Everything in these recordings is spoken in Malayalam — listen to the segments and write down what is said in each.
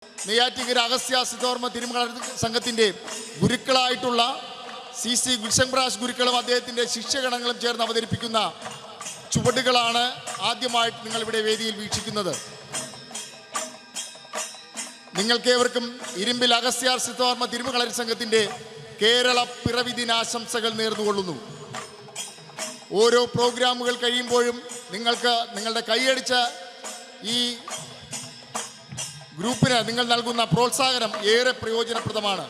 നെയ്യാറ്റിങ്കര അഗസ്ത്യ സിദ്ധോർമ്മ തിരുമകള സംഘത്തിൻ്റെ ഗുരുക്കളായിട്ടുള്ള CC ഗുൽഷൻ പ്രകാശ് ഗുരുക്കളും അദ്ദേഹത്തിൻ്റെ ശിഷ്യഗണങ്ങളും ചേർന്ന് അവതരിപ്പിക്കുന്ന ചുവടുകളാണ് ആദ്യമായിട്ട് നിങ്ങളിവിടെ വേദിയിൽ വീക്ഷിക്കുന്നത്. നിങ്ങൾക്കേവർക്കും ഇരുമ്പിൽ അഗസ്ത്യാർ സിദ്ധോർമ്മ തിരുമകളരി സംഘത്തിൻ്റെ കേരള പിറവി ദിനാശംസകൾ നേർന്നുകൊള്ളുന്നു. ഓരോ പ്രോഗ്രാമുകൾ കഴിയുമ്പോഴും നിങ്ങൾക്ക് നിങ്ങളുടെ കൈയടിച്ച ഈ ഗ്രൂപ്പിന് നിങ്ങൾ നൽകുന്ന പ്രോത്സാഹനം ഏറെ പ്രയോജനപ്രദമാണ്.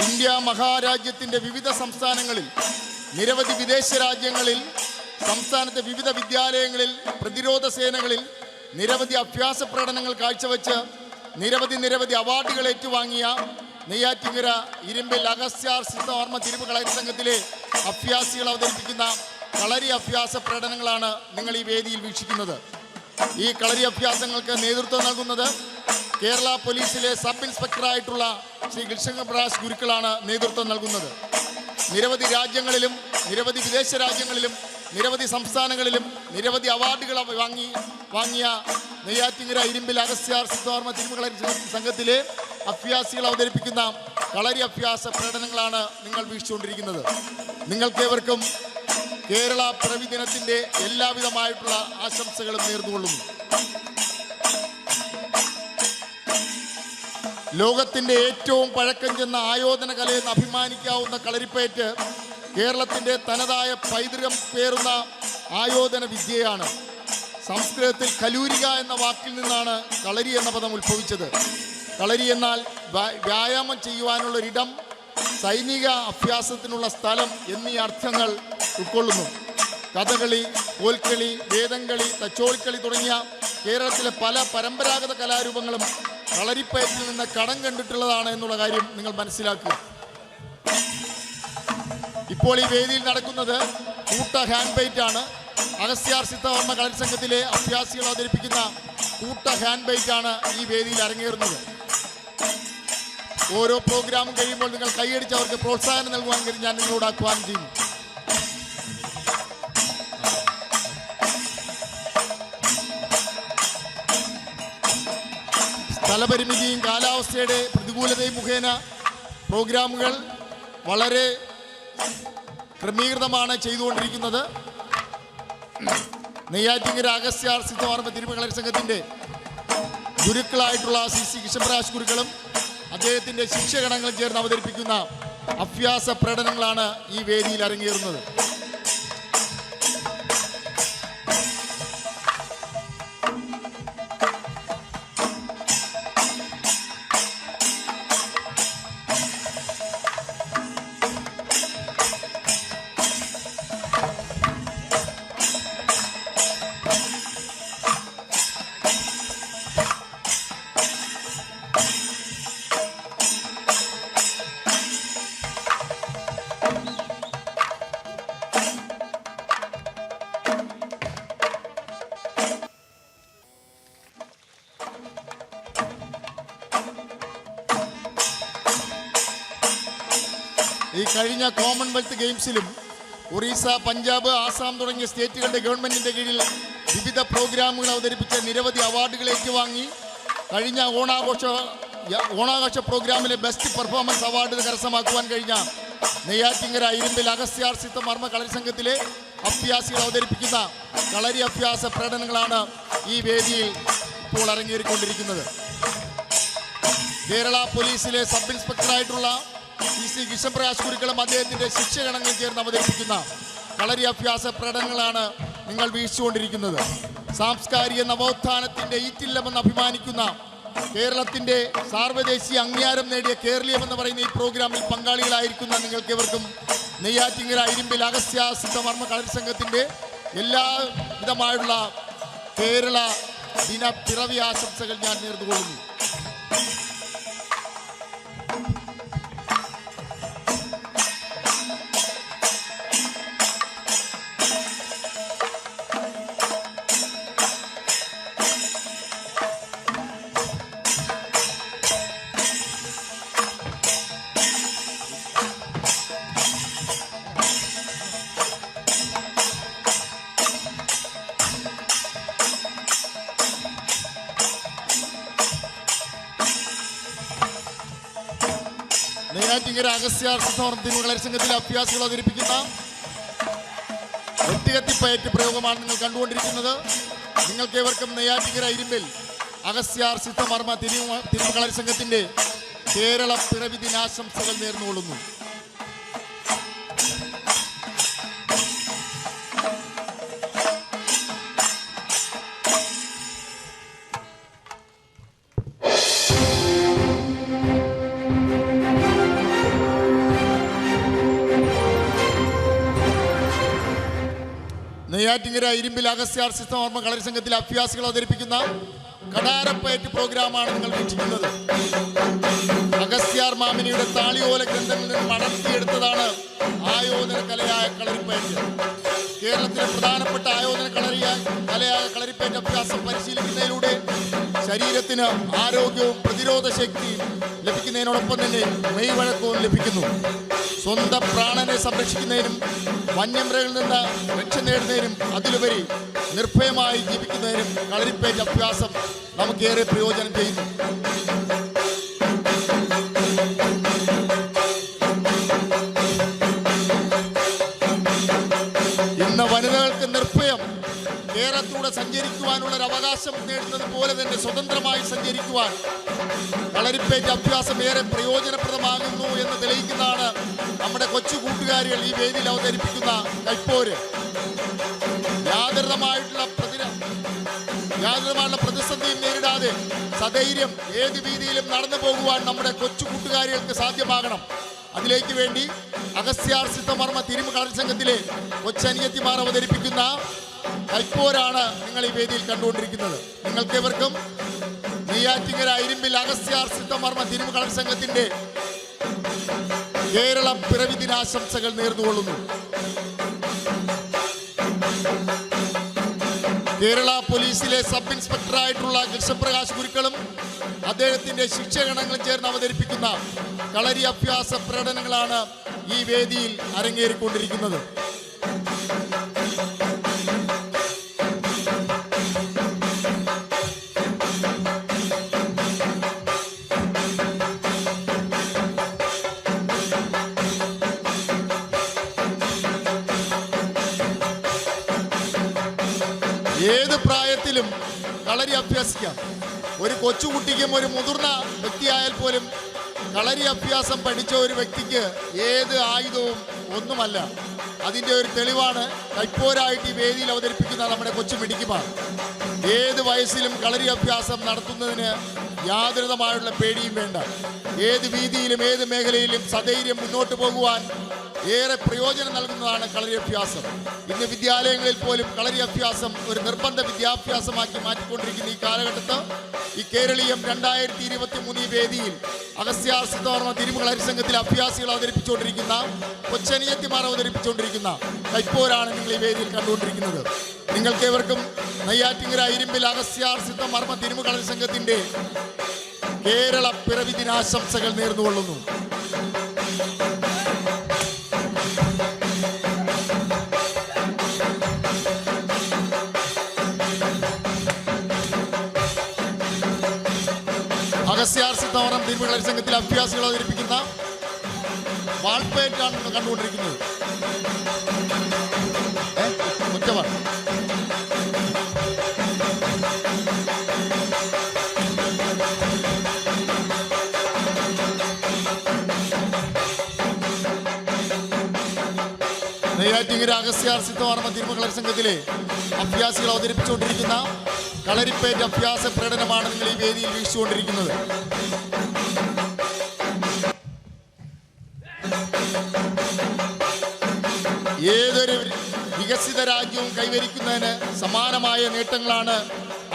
ഇന്ത്യ മഹാരാജ്യത്തിൻ്റെ വിവിധ സംസ്ഥാനങ്ങളിൽ, നിരവധി വിദേശ രാജ്യങ്ങളിൽ, സംസ്ഥാനത്തെ വിവിധ വിദ്യാലയങ്ങളിൽ, പ്രതിരോധ സേനകളിൽ നിരവധി അഭ്യാസ പ്രകടനങ്ങൾ കാഴ്ചവെച്ച് നിരവധി അവാർഡുകൾ ഏറ്റുവാങ്ങിയ നെയ്യാറ്റിങ്കര ഇരുമ്പിൽ അഗസ്ത്യാർ സിദ്ധോർമ്മ തിരുമകളരി സംഘത്തിലെ അഭ്യാസികൾ അവതരിപ്പിക്കുന്ന കളരി അഭ്യാസ പ്രകടനങ്ങളാണ് നിങ്ങൾ ഈ വേദിയിൽ വീക്ഷിക്കുന്നത്. ഈ കളരി അഭ്യാസങ്ങൾക്ക് നേതൃത്വം നൽകുന്നത് കേരള പോലീസിലെ സബ് ഇൻസ്പെക്ടറായിട്ടുള്ള ശ്രീ ഗുൽഷൻ പ്രകാശ് ഗുരുക്കളാണ് നേതൃത്വം നൽകുന്നത്. നിരവധി രാജ്യങ്ങളിലും നിരവധി വിദേശ രാജ്യങ്ങളിലും നിരവധി സംസ്ഥാനങ്ങളിലും നിരവധി അവാർഡുകൾ വാങ്ങിയ നെയ്യാറ്റിങ്കര ഇരുമ്പിൽ അഗസ്ത്യാർ സിദ്ധോർമ്മ തിരുമകളരി സംഘത്തിലെ അഭ്യാസികൾ അവതരിപ്പിക്കുന്ന കളരി അഭ്യാസ പ്രകടനങ്ങളാണ് നിങ്ങൾ വീക്ഷിച്ചുകൊണ്ടിരിക്കുന്നത്. നിങ്ങൾക്കേവർക്കും കേരള പിറവി ദിനത്തിൻ്റെ എല്ലാവിധമായിട്ടുള്ള ആശംസകളും നേർന്നുകൊള്ളുന്നു. ലോകത്തിൻ്റെ ഏറ്റവും പഴക്കം ചെന്ന ആയോധന കലയെന്ന് അഭിമാനിക്കാവുന്ന കളരിപ്പയറ്റ് കേരളത്തിൻ്റെ തനതായ പൈതൃകം പേറുന്ന ആയോധന വിദ്യയാണ്. സംസ്കൃതത്തിൽ കലൂരിക എന്ന വാക്കിൽ നിന്നാണ് കളരി എന്ന പദം ഉത്ഭവിച്ചത്. കളരി എന്നാൽ വ്യായാമം ചെയ്യുവാനുള്ളൊരിടം, സൈനിക അഭ്യാസത്തിനുള്ള സ്ഥലം എന്നീ അർത്ഥങ്ങൾ ഉൾക്കൊള്ളുന്നു. കഥകളി, കോൽക്കളി, വേദംകളി, തച്ചോളിക്കളി തുടങ്ങിയ കേരളത്തിലെ പല പരമ്പരാഗത കലാരൂപങ്ങളും കളരിപ്പയറ്റിൽ നിന്ന് കടം കണ്ടിട്ടുള്ളതാണ് എന്നുള്ള കാര്യം നിങ്ങൾ മനസ്സിലാക്കുക. ഇപ്പോൾ ഈ വേദിയിൽ നടക്കുന്നത് കൂട്ട ഹാൻഡ് ബൈറ്റ് ആണ്. അഗസ്ത്യാർ സിദ്ധോർമ്മ കളരി സംഘത്തിലെ അഭ്യാസികൾ അവതരിപ്പിക്കുന്ന കൂട്ട ഹാൻഡ് ബൈറ്റ് ആണ് ഈ വേദിയിൽ അരങ്ങേറുന്നത്. ഓരോ പ്രോഗ്രാമും കഴിയുമ്പോൾ നിങ്ങൾ കൈയടിച്ച് അവർക്ക് പ്രോത്സാഹനം നൽകുവാൻ ഞാൻ നിങ്ങളോട് ആഹ്വാനം ചെയ്യുന്നു. സ്ഥലപരിമിതിയും കാലാവസ്ഥയുടെ പ്രതികൂലതയും മുഖേന പ്രോഗ്രാമുകൾ വളരെ ക്രമീകൃതമാണ് ചെയ്തുകൊണ്ടിരിക്കുന്നത്. നെയ്യാറ്റിങ്കര അഗസ്ത്യാർ സിദ്ധോർമ്മ തിരുമകളരി സംഘത്തിൻ്റെ ഗുരുക്കളായിട്ടുള്ള CC ഗുൽഷൻ പ്രകാശ് ഗുരുക്കളും അദ്ദേഹത്തിൻ്റെ ശിഷ്യഗണങ്ങളും ചേർന്ന് അവതരിപ്പിക്കുന്ന അഭ്യാസ പ്രകടനങ്ങളാണ് ഈ വേദിയിൽ അരങ്ങേറുന്നത്. ഈ കഴിഞ്ഞ കോമൺവെൽത്ത് ഗെയിംസിലും ഒറീസ, പഞ്ചാബ്, ആസാം തുടങ്ങിയ സ്റ്റേറ്റുകളുടെ ഗവൺമെൻറ്റിൻ്റെ കീഴിൽ വിവിധ പ്രോഗ്രാമുകൾ അവതരിപ്പിച്ച നിരവധി അവാർഡുകൾ ഏറ്റുവാങ്ങി കഴിഞ്ഞ ഓണാഘോഷ പ്രോഗ്രാമിലെ ബെസ്റ്റ് പെർഫോമൻസ് അവാർഡ് കരസ്ഥമാക്കുവാൻ കഴിഞ്ഞ നെയ്യാറ്റിങ്കര ഇരുമ്പിൽ അഗസ്ത്യാർ സിദ്ധോർമ്മ കളരി സംഘത്തിലെ അഭ്യാസികൾ അവതരിപ്പിക്കുന്ന കളരി അഭ്യാസ പ്രകടനങ്ങളാണ് ഈ വേദിയിൽ ഇപ്പോൾ അരങ്ങേറിക്കൊണ്ടിരിക്കുന്നത്. കേരള പോലീസിലെ സബ് ഇൻസ്പെക്ടറായിട്ടുള്ള CC ഗുൽഷൻ പ്രകാശ് ഗുരുക്കളും അദ്ദേഹത്തിൻ്റെ ശിഷ്യഗണങ്ങളും ചേർന്ന് അവതരിപ്പിക്കുന്ന കളരി അഭ്യാസ പ്രകടനങ്ങളാണ് നിങ്ങൾ വീക്ഷിച്ചുകൊണ്ടിരിക്കുന്നത്. സാംസ്കാരിക നവോത്ഥാനത്തിൻ്റെ ഈറ്റില്ലമെന്ന് അഭിമാനിക്കുന്ന കേരളത്തിൻ്റെ സാർവദേശീയ അംഗീകാരം നേടിയ കേരളീയമെന്ന് പറയുന്ന ഈ പ്രോഗ്രാമിൽ പങ്കാളികളായിരിക്കുന്ന നിങ്ങൾക്കേവർക്കും നെയ്യാറ്റിങ്കര ഇരുമ്പിൽ അഗസ്ത്യാർ സിദ്ധോർമ്മ കളരി സംഘത്തിൻ്റെ എല്ലാവിധമായുള്ള കേരള ദിന പിറവി ആശംസകൾ ഞാൻ നേർന്നുകൊള്ളുന്നു. നെയ്യാറ്റിങ്കര അഗസ്ത്യാർ സിദ്ധവർമ്മ കളരി സംഘത്തിലെ അഭ്യാസികൾ അവതരിപ്പിക്കുന്ന വെട്ടുകത്തിപ്പയറ്റ് പ്രയോഗമാണ് നിങ്ങൾ കണ്ടുകൊണ്ടിരിക്കുന്നത്. നിങ്ങൾക്ക് ഏവർക്കും നെയ്യാറ്റിങ്കര ഇരുമ്പിൽ അഗസ്ത്യാർ സിദ്ധവർമ്മ തിരുമ കളരി സംഘത്തിന്റെ കേരള പിറവി ദിനാശംസകൾ നേർന്നുകൊള്ളുന്നു. നെയ്യാറ്റിങ്കര ഇരുമ്പിൽ അഗസ്ത്യാർ സിദ്ധവർമ്മ കളരി സംഘത്തിലെ അഭ്യാസികൾ അവതരിപ്പിക്കുന്ന കടാരപ്പയറ്റ് പ്രോഗ്രാമാണ് നിങ്ങൾ വീക്ഷിക്കുന്നത്. അഗസ്ത്യാർ മാമിനിയുടെ താളിയോല ഗ്രന്ഥങ്ങളിൽ നിന്ന് മടക്കിയെടുത്തതാണ് ആയോധന കലയായ കളരിപ്പയറ്റ്. കേരളത്തിലെ പ്രധാനപ്പെട്ട ആയോധന കലയായ കളരിപ്പയറ്റ് അഭ്യാസം പരിശീലിക്കുന്നതിലൂടെ ശരീരത്തിന് ആരോഗ്യവും പ്രതിരോധ ശക്തിയും ലഭിക്കുന്നതിനോടൊപ്പം തന്നെ മെയ്വഴക്കവും ലഭിക്കുന്നു. സ്വന്തം പ്രാണനെ സംരക്ഷിക്കുന്നതിനും വന്യമൃഗങ്ങളിൽ നിന്ന് രക്ഷ നേടുന്നതിനും അതിലുപരി നിർഭയമായി ജീവിക്കുന്നതിനും കളരിപ്പയറ്റ് അഭ്യാസം നമുക്കേറെ പ്രയോജനം ചെയ്യുന്നു. ഇന്ന് വനിതകൾക്ക് നിർഭയം കേരളത്തിലൂടെ സഞ്ചരിക്കുവാനുള്ള ഒരു അവകാശം നേടുന്നത് പോലെ തന്നെ സ്വതന്ത്രമായി സഞ്ചരിക്കുവാൻ കളരിപ്പയറ്റ് അഭ്യാസം ഏറെ പ്രയോജനപ്രദമാകുന്നു എന്ന് തെളിയിക്കുന്നതാണ് നമ്മുടെ കൊച്ചു കൂട്ടുകാരികൾ ഈ വേദിയിൽ അവതരിപ്പിക്കുന്ന കൈപ്പോര്. യാതൊരുമായിട്ടുള്ള പ്രതിസന്ധിയും നേരിടാതെ സധൈര്യം ഏത് വീതിയിലും നടന്നു പോകുവാൻ നമ്മുടെ കൊച്ചു കൂട്ടുകാരികൾക്ക് സാധ്യമാകണം. അതിലേക്ക് വേണ്ടി അഗസ്ത്യാർ സിദ്ധവർമ്മ തിരുമ കളരി സംഘത്തിലെ കൊച്ചനിയത്തിമാർ അവതരിപ്പിക്കുന്ന കൈപ്പോരാണ് നിങ്ങൾ ഈ വേദിയിൽ കണ്ടുകൊണ്ടിരിക്കുന്നത്. നിങ്ങൾക്കേവർക്കും നെയ്യാറ്റിങ്കര ഇരുമ്പിൽ അഗസ്ത്യാർ സിദ്ധവർമ്മ തിരുമ കളരി സംഘത്തിന്റെ കേരള പിറവി ദിനാശംസകൾ നേർന്നുകൊള്ളുന്നു. കേരള പോലീസിലെ സബ് ഇൻസ്പെക്ടറായിട്ടുള്ള കൃഷ്ണപ്രകാശ് ഗുരുക്കളും അദ്ദേഹത്തിന്റെ ശിക്ഷകണങ്ങളും ചേർന്ന് അവതരിപ്പിക്കുന്ന കളരി അഭ്യാസ പ്രകടനങ്ങളാണ് ഈ വേദിയിൽ അരങ്ങേറിക്കൊണ്ടിരിക്കുന്നത്. ഏത് പ്രായത്തിലും കളരി അഭ്യസിക്കാം. ഒരു കൊച്ചുകുട്ടിക്കും ഒരു മുതിർന്ന വ്യക്തിയായാൽ പോലും കളരി അഭ്യാസം പഠിച്ച ഒരു വ്യക്തിക്ക് ഏത് ആയുധവും ഒന്നുമല്ല. അതിൻ്റെ ഒരു തെളിവാണ് കൈപ്പോരായിട്ട് ഈ വേദിയിൽ അവതരിപ്പിക്കുന്ന നമ്മുടെ കൊച്ചു മിടുക്കിമാർ. ഏത് വയസ്സിലും കളരി അഭ്യാസം നടത്തുന്നതിന് യാതൊരുതമായുള്ള പേടിയും വേണ്ട. ഏത് വീതിയിലും ഏത് മേഖലയിലും സധൈര്യം മുന്നോട്ട് പോകുവാൻ ഏറെ പ്രയോജനം നൽകുന്നതാണ് കളരി അഭ്യാസം. ഇന്ന് വിദ്യാലയങ്ങളിൽ പോലും കളരി അഭ്യാസം ഒരു നിർബന്ധ വിദ്യാഭ്യാസമാക്കി മാറ്റിക്കൊണ്ടിരിക്കുന്ന ഈ കാലഘട്ടത്ത് ഈ കേരളീയം 2023 വേദിയിൽ അഗസ്ത്യാർ സിദ്ധവർമ്മ തിരുമ കളരി സംഘത്തിലെ അഭ്യാസികൾ അവതരിപ്പിച്ചുകൊണ്ടിരിക്കുന്ന കൊച്ചനിയത്തിമാർ അവതരിപ്പിച്ചുകൊണ്ടിരിക്കുന്ന കൈപ്പോരാണ് നിങ്ങൾ ഈ വേദിയിൽ കണ്ടുകൊണ്ടിരിക്കുന്നത്. നിങ്ങൾക്കേവർക്കും നെയ്യാറ്റിങ്കര ഇരുമ്പിൽ അഗസ്ത്യാർ സിദ്ധവർമ്മ തിരുമ കളരി സംഘത്തിന്റെ കേരള പിറവി ദിനാശംസകൾ നേർന്നുകൊള്ളുന്നു. അഗസ്ത്യാർ സിദ്ധവർമ്മ തിരുമ കളരി സംഘത്തിലെ അഭ്യാസികൾ അവതരിപ്പിക്കുന്ന വാൾപ്പയറ്റാണ് നിങ്ങൾ കണ്ടുകൊണ്ടിരിക്കുന്നത്. ഒറ്റവാൾ നെയ്യാറ്റിങ്കര അഗസ്ത്യാർ സിദ്ധവർമ്മ തിരുമ കളരി സംഘത്തിലെ അഭ്യാസികൾ അവതരിപ്പിച്ചുകൊണ്ടിരിക്കുന്ന കളരിപ്പയറ്റ് അഭ്യാസ പ്രകടനമാണ് നിങ്ങൾ ഈ വേദിയിൽ വീക്ഷിച്ചുകൊണ്ടിരിക്കുന്നത്. ഏതൊരു വികസിത രാജ്യവും കൈവരിക്കുന്നതിന് സമാനമായ നേട്ടങ്ങളാണ്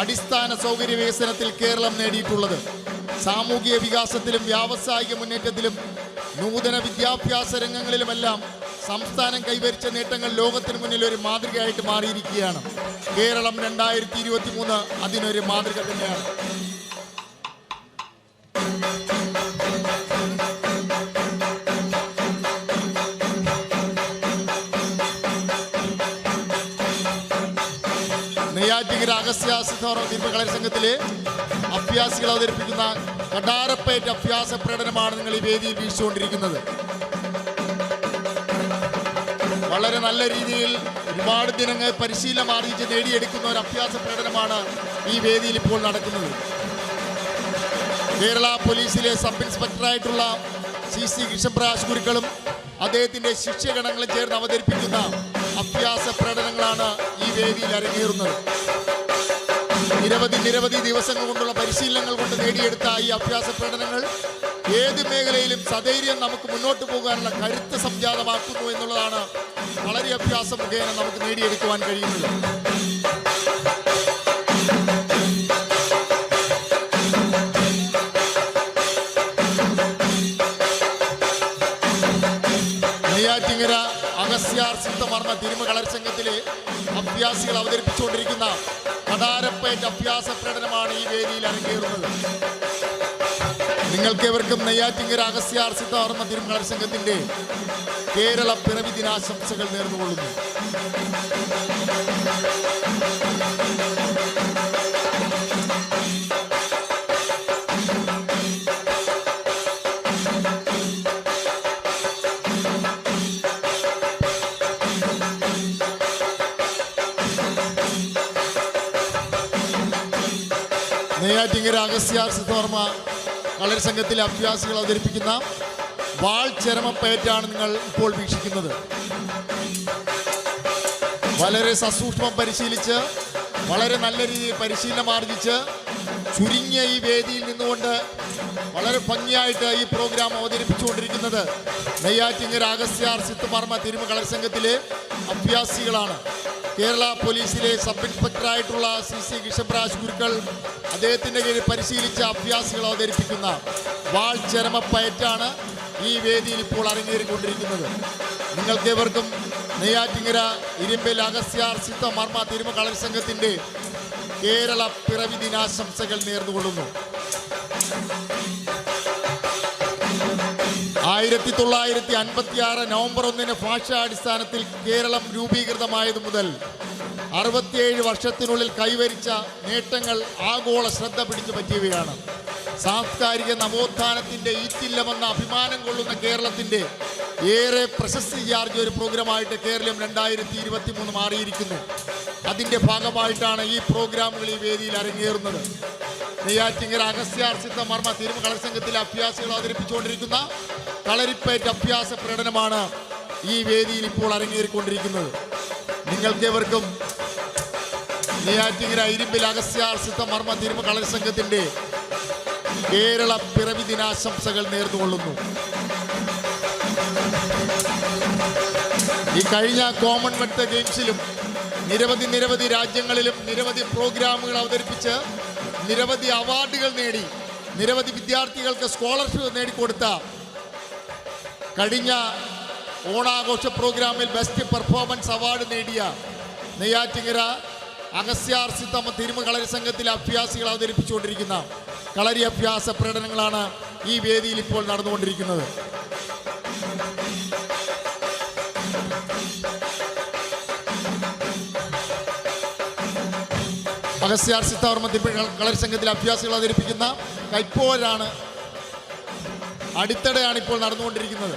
അടിസ്ഥാന സൗകര്യ വികസനത്തിൽ കേരളം നേടിയിട്ടുള്ളത്. സാമൂഹിക വികാസത്തിലും വ്യാവസായിക മുന്നേറ്റത്തിലും നൂതന വിദ്യാഭ്യാസ രംഗങ്ങളിലുമെല്ലാം സംസ്ഥാനം കൈവരിച്ച നേട്ടങ്ങൾ ലോകത്തിന് മുന്നിൽ ഒരു മാതൃകയായിട്ട് മാറിയിരിക്കുകയാണ്. കേരളം 2023 അതിനൊരു മാതൃക തന്നെയാണ്. നെയ്യാറ്റിങ്കര അഗസ്ത്യാർ സിദ്ധവർമ്മ തിരുമ കളരി സംഘത്തിലെ അഭ്യാസികൾ അവതരിപ്പിക്കുന്ന കടാരപ്പയറ്റ് അഭ്യാസ പ്രകടനമാണ് നിങ്ങൾ ഈ വേദിയിൽ വീക്ഷിച്ചുകൊണ്ടിരിക്കുന്നത്. വളരെ നല്ല രീതിയിൽ ഒരുപാട് ദിനങ്ങൾ പരിശീലനം ആർജിച്ച് നേടിയെടുക്കുന്ന ഒരു അഭ്യാസ പ്രകടനമാണ് ഈ വേദിയിൽ ഇപ്പോൾ നടക്കുന്നത്. കേരള പോലീസിലെ സബ് ഇൻസ്പെക്ടറായിട്ടുള്ള CC കൃഷ്ണപ്രകാശ് ഗുരുക്കളും അദ്ദേഹത്തിൻ്റെ ശിഷ്യഗണങ്ങളും ചേർന്ന് അവതരിപ്പിക്കുന്ന അഭ്യാസ പ്രകടനങ്ങളാണ് ഈ വേദിയിൽ അരങ്ങേറുന്നത്. നിരവധി ദിവസങ്ങൾ കൊണ്ടുള്ള പരിശീലനങ്ങൾ കൊണ്ട് നേടിയെടുത്ത ഈ അഭ്യാസ പ്രകടനങ്ങൾ ഏത് മേഖലയിലും സധൈര്യം നമുക്ക് മുന്നോട്ട് പോകാനുള്ള കരുത്ത് സംജാതമാക്കുന്നു എന്നുള്ളതാണ് കളരി അഭ്യാസം മുഖേന നമുക്ക് നേടിയെടുക്കുവാൻ കഴിയുന്നത്. നെയ്യാറ്റിങ്കര അഗസ്യാർ സിദ്ധമർമ്മ തിരുമ കളരി സംഘത്തിലെ അഭ്യാസികൾ അവതരിപ്പിച്ചുകൊണ്ടിരിക്കുന്ന കടാരപ്പയറ്റ് അഭ്യാസ പ്രകടനമാണ് ഈ വേദിയിൽ അരങ്ങേറുന്നത്. നിങ്ങൾക്കേവർക്കും നെയ്യാറ്റിങ്കര അഗസ്യാർ സിദ്ധമർമ്മ തിരുമ കളരി സംഘത്തിന്റെ കേരള പിറവി ദിനാശംസകൾ നേർന്നുകൊള്ളുന്നു. നെയ്യാറ്റിങ്കര അഗസ്യാർ സിദ്ധമർമ്മ കളരി സംഘത്തിലെ അഭ്യാസികൾ അവതരിപ്പിക്കുന്ന വാൾ ചരമപ്പയറ്റാണ് നിങ്ങൾ ഇപ്പോൾ വീക്ഷിക്കുന്നത്. വളരെ സസൂക്ഷ്മം പരിശീലിച്ച് വളരെ നല്ല രീതിയിൽ പരിശീലനം ആർജിച്ച് ചുരുങ്ങിയ ഈ വേദിയിൽ നിന്നുകൊണ്ട് വളരെ ഭംഗിയായിട്ട് ഈ പ്രോഗ്രാം അവതരിപ്പിച്ചുകൊണ്ടിരിക്കുന്നത് നെയ്യാറ്റിങ്കര അഗസ്യാർ സിദ്ധമർമ്മ തിരുമ കളരി സംഘത്തിലെ അഭ്യാസികളാണ്. കേരള പോലീസിലെ സബ് ഇൻസ്പെക്ടറായിട്ടുള്ള CC കൃഷ്ണപ്രകാശ് ഗുരുക്കൾ അദ്ദേഹത്തിൻ്റെ കീഴിൽ പരിശീലിച്ച അഭ്യാസികൾ അവതരിപ്പിക്കുന്ന വാൾ ചരമപ്പയറ്റാണ് ഈ വേദിയിൽ ഇപ്പോൾ അരങ്ങേറിക്കൊണ്ടിരിക്കുന്നത്. നിങ്ങൾക്കേവർക്കും നെയ്യാറ്റിങ്കര ഇരുമ്പിൽ അഗസ്യാർ സിദ്ധമർമ്മ തിരുമ കളരി സംഘത്തിൻ്റെ കേരള പിറവി ദിനാശംസകൾ നേർന്നുകൊള്ളുന്നു. 1956 നവംബർ 1 ഭാഷാടിസ്ഥാനത്തിൽ കേരളം രൂപീകൃതമായതു മുതൽ 67 വർഷത്തിനുള്ളിൽ കൈവരിച്ച നേട്ടങ്ങൾ ആഗോള ശ്രദ്ധ പിടിച്ചു പറ്റിയവയാണ്. സാംസ്കാരിക നവോത്ഥാനത്തിൻ്റെ ഈറ്റില്ലമെന്ന അഭിമാനം കൊള്ളുന്ന കേരളത്തിൻ്റെ ഏറെ പ്രശസ്തിയാർജിച്ച ഒരു പ്രോഗ്രാമായിട്ട് കേരളം 2023 മാറിയിരിക്കുന്നു. അതിൻ്റെ ഭാഗമായിട്ടാണ് ഈ പ്രോഗ്രാമുകൾ ഈ വേദിയിൽ അരങ്ങേറുന്നത്. നെയ്യാറ്റിങ്കര അഗസ്യാർ സിദ്ധമർമ്മ തിരുമ കളരി സംഘത്തിലെ അഭ്യാസികൾ അവതരിപ്പിച്ചുകൊണ്ടിരിക്കുന്ന കളരിപ്പയറ്റ് അഭ്യാസ പ്രകടനമാണ് ഈ വേദിയിൽ ഇപ്പോൾ അരങ്ങേറിക്കൊണ്ടിരിക്കുന്നത്. നിങ്ങൾക്കേവർക്കും നെയ്യാറ്റിങ്കര ഇരുമ്പിൽ അഗസ്യാർ സിദ്ധമർമ്മ തിരുമ കളരി സംഘത്തിൻ്റെ കേരള പിറവി ദിനാശംസകൾ നേർന്നുകൊള്ളുന്നു. ഈ കഴിഞ്ഞ കോമൺവെൽത്ത് ഗെയിംസിലും നിരവധി രാജ്യങ്ങളിലും നിരവധി പ്രോഗ്രാമുകൾ അവതരിപ്പിച്ച് നിരവധി അവാർഡുകൾ നേടി നിരവധി വിദ്യാർത്ഥികൾക്ക് സ്കോളർഷിപ്പ് നേടിക്കൊടുത്ത കഴിഞ്ഞ ഓണാഘോഷ പ്രോഗ്രാമിൽ ബെസ്റ്റ് പെർഫോമൻസ് അവാർഡ് നേടിയ നെയ്യാറ്റിങ്കര അഗസ്യാർ സിദ്ധമർമ്മ തിരുമ കളരി സംഘത്തിലെ അഭ്യാസികൾ അവതരിപ്പിച്ചുകൊണ്ടിരിക്കുന്ന കളരി അഭ്യാസ പ്രകടനങ്ങളാണ് ഈ വേദിയിൽ ഇപ്പോൾ നടന്നുകൊണ്ടിരിക്കുന്നത്. അഗസ്യാർ സിദ്ധമർമ്മ തിരുമ കളരി സംഘത്തിലെ അഭ്യാസികൾ അവതരിപ്പിക്കുന്ന കൈപ്പോഴാണ് അടിത്തടയാണ് ഇപ്പോൾ നടന്നുകൊണ്ടിരിക്കുന്നത്.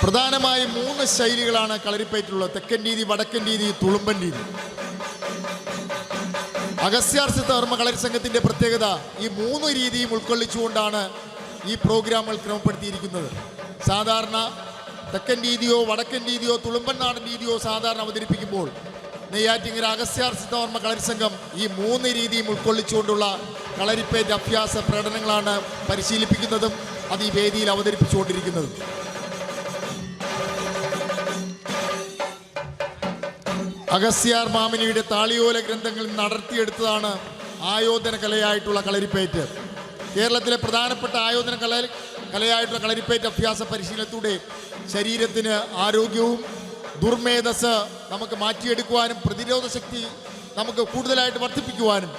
പ്രധാനമായും 3 ശൈലികളാണ് കളരിപ്പയറ്റിലുള്ളത്: തെക്കൻ രീതി, വടക്കൻ രീതി, തുളുമ്പൻ രീതി. അഗസ്യാർ സിദ്ധമർമ്മ കളരി സംഘത്തിൻ്റെ പ്രത്യേകത ഈ 3 രീതിയും ഉൾക്കൊള്ളിച്ചുകൊണ്ടാണ് ഈ പ്രോഗ്രാമുകൾ ക്രമപ്പെടുത്തിയിരിക്കുന്നത്. സാധാരണ തെക്കൻ രീതിയോ വടക്കൻ രീതിയോ തുളുമ്പൻ നാടൻ രീതിയോ സാധാരണ അവതരിപ്പിക്കുമ്പോൾ നെയ്യാറ്റിങ്കര അഗസ്യാർ സിദ്ധമർമ്മ കളരി സംഘം ഈ 3 രീതിയും ഉൾക്കൊള്ളിച്ചുകൊണ്ടുള്ള കളരിപ്പയറ്റ് അഭ്യാസ പ്രകടനങ്ങളാണ് പരിശീലിപ്പിക്കുന്നതും അത് ഈ വേദിയിൽ അവതരിപ്പിച്ചുകൊണ്ടിരിക്കുന്നതും. അഗസ്യാർ മാമിനിയുടെ താളിയോല ഗ്രന്ഥങ്ങളിൽ നിന്ന് അടർത്തിയെടുത്തതാണ് ആയോധന കലയായിട്ടുള്ള കളരിപ്പയറ്റ്. കേരളത്തിലെ പ്രധാനപ്പെട്ട ആയോധന കലയായിട്ടുള്ള കളരിപ്പയറ്റ് അഭ്യാസ പരിശീലനത്തിലൂടെ ശരീരത്തിന് ആരോഗ്യവും ദുർമേധസ് നമുക്ക് മാറ്റിയെടുക്കുവാനും പ്രതിരോധ ശക്തി നമുക്ക് കൂടുതലായിട്ട് വർദ്ധിപ്പിക്കുവാനും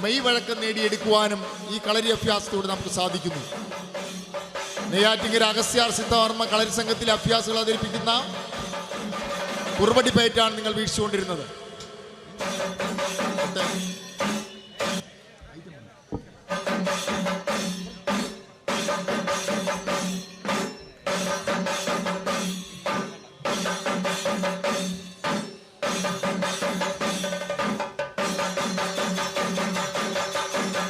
മെയ് വഴക്കം നേടിയെടുക്കുവാനും ഈ കളരി അഭ്യാസത്തോടെ നമുക്ക് സാധിക്കുന്നു. നെയ്യാറ്റിങ്കര അഗസ്ത്യാർ സിദ്ധവർമ്മ കളരി സംഘത്തിലെ അഭ്യാസികൾ അവതരിപ്പിക്കുന്ന കുറുവടി പയറ്റാണ് നിങ്ങൾ വീക്ഷിച്ചുകൊണ്ടിരുന്നത്.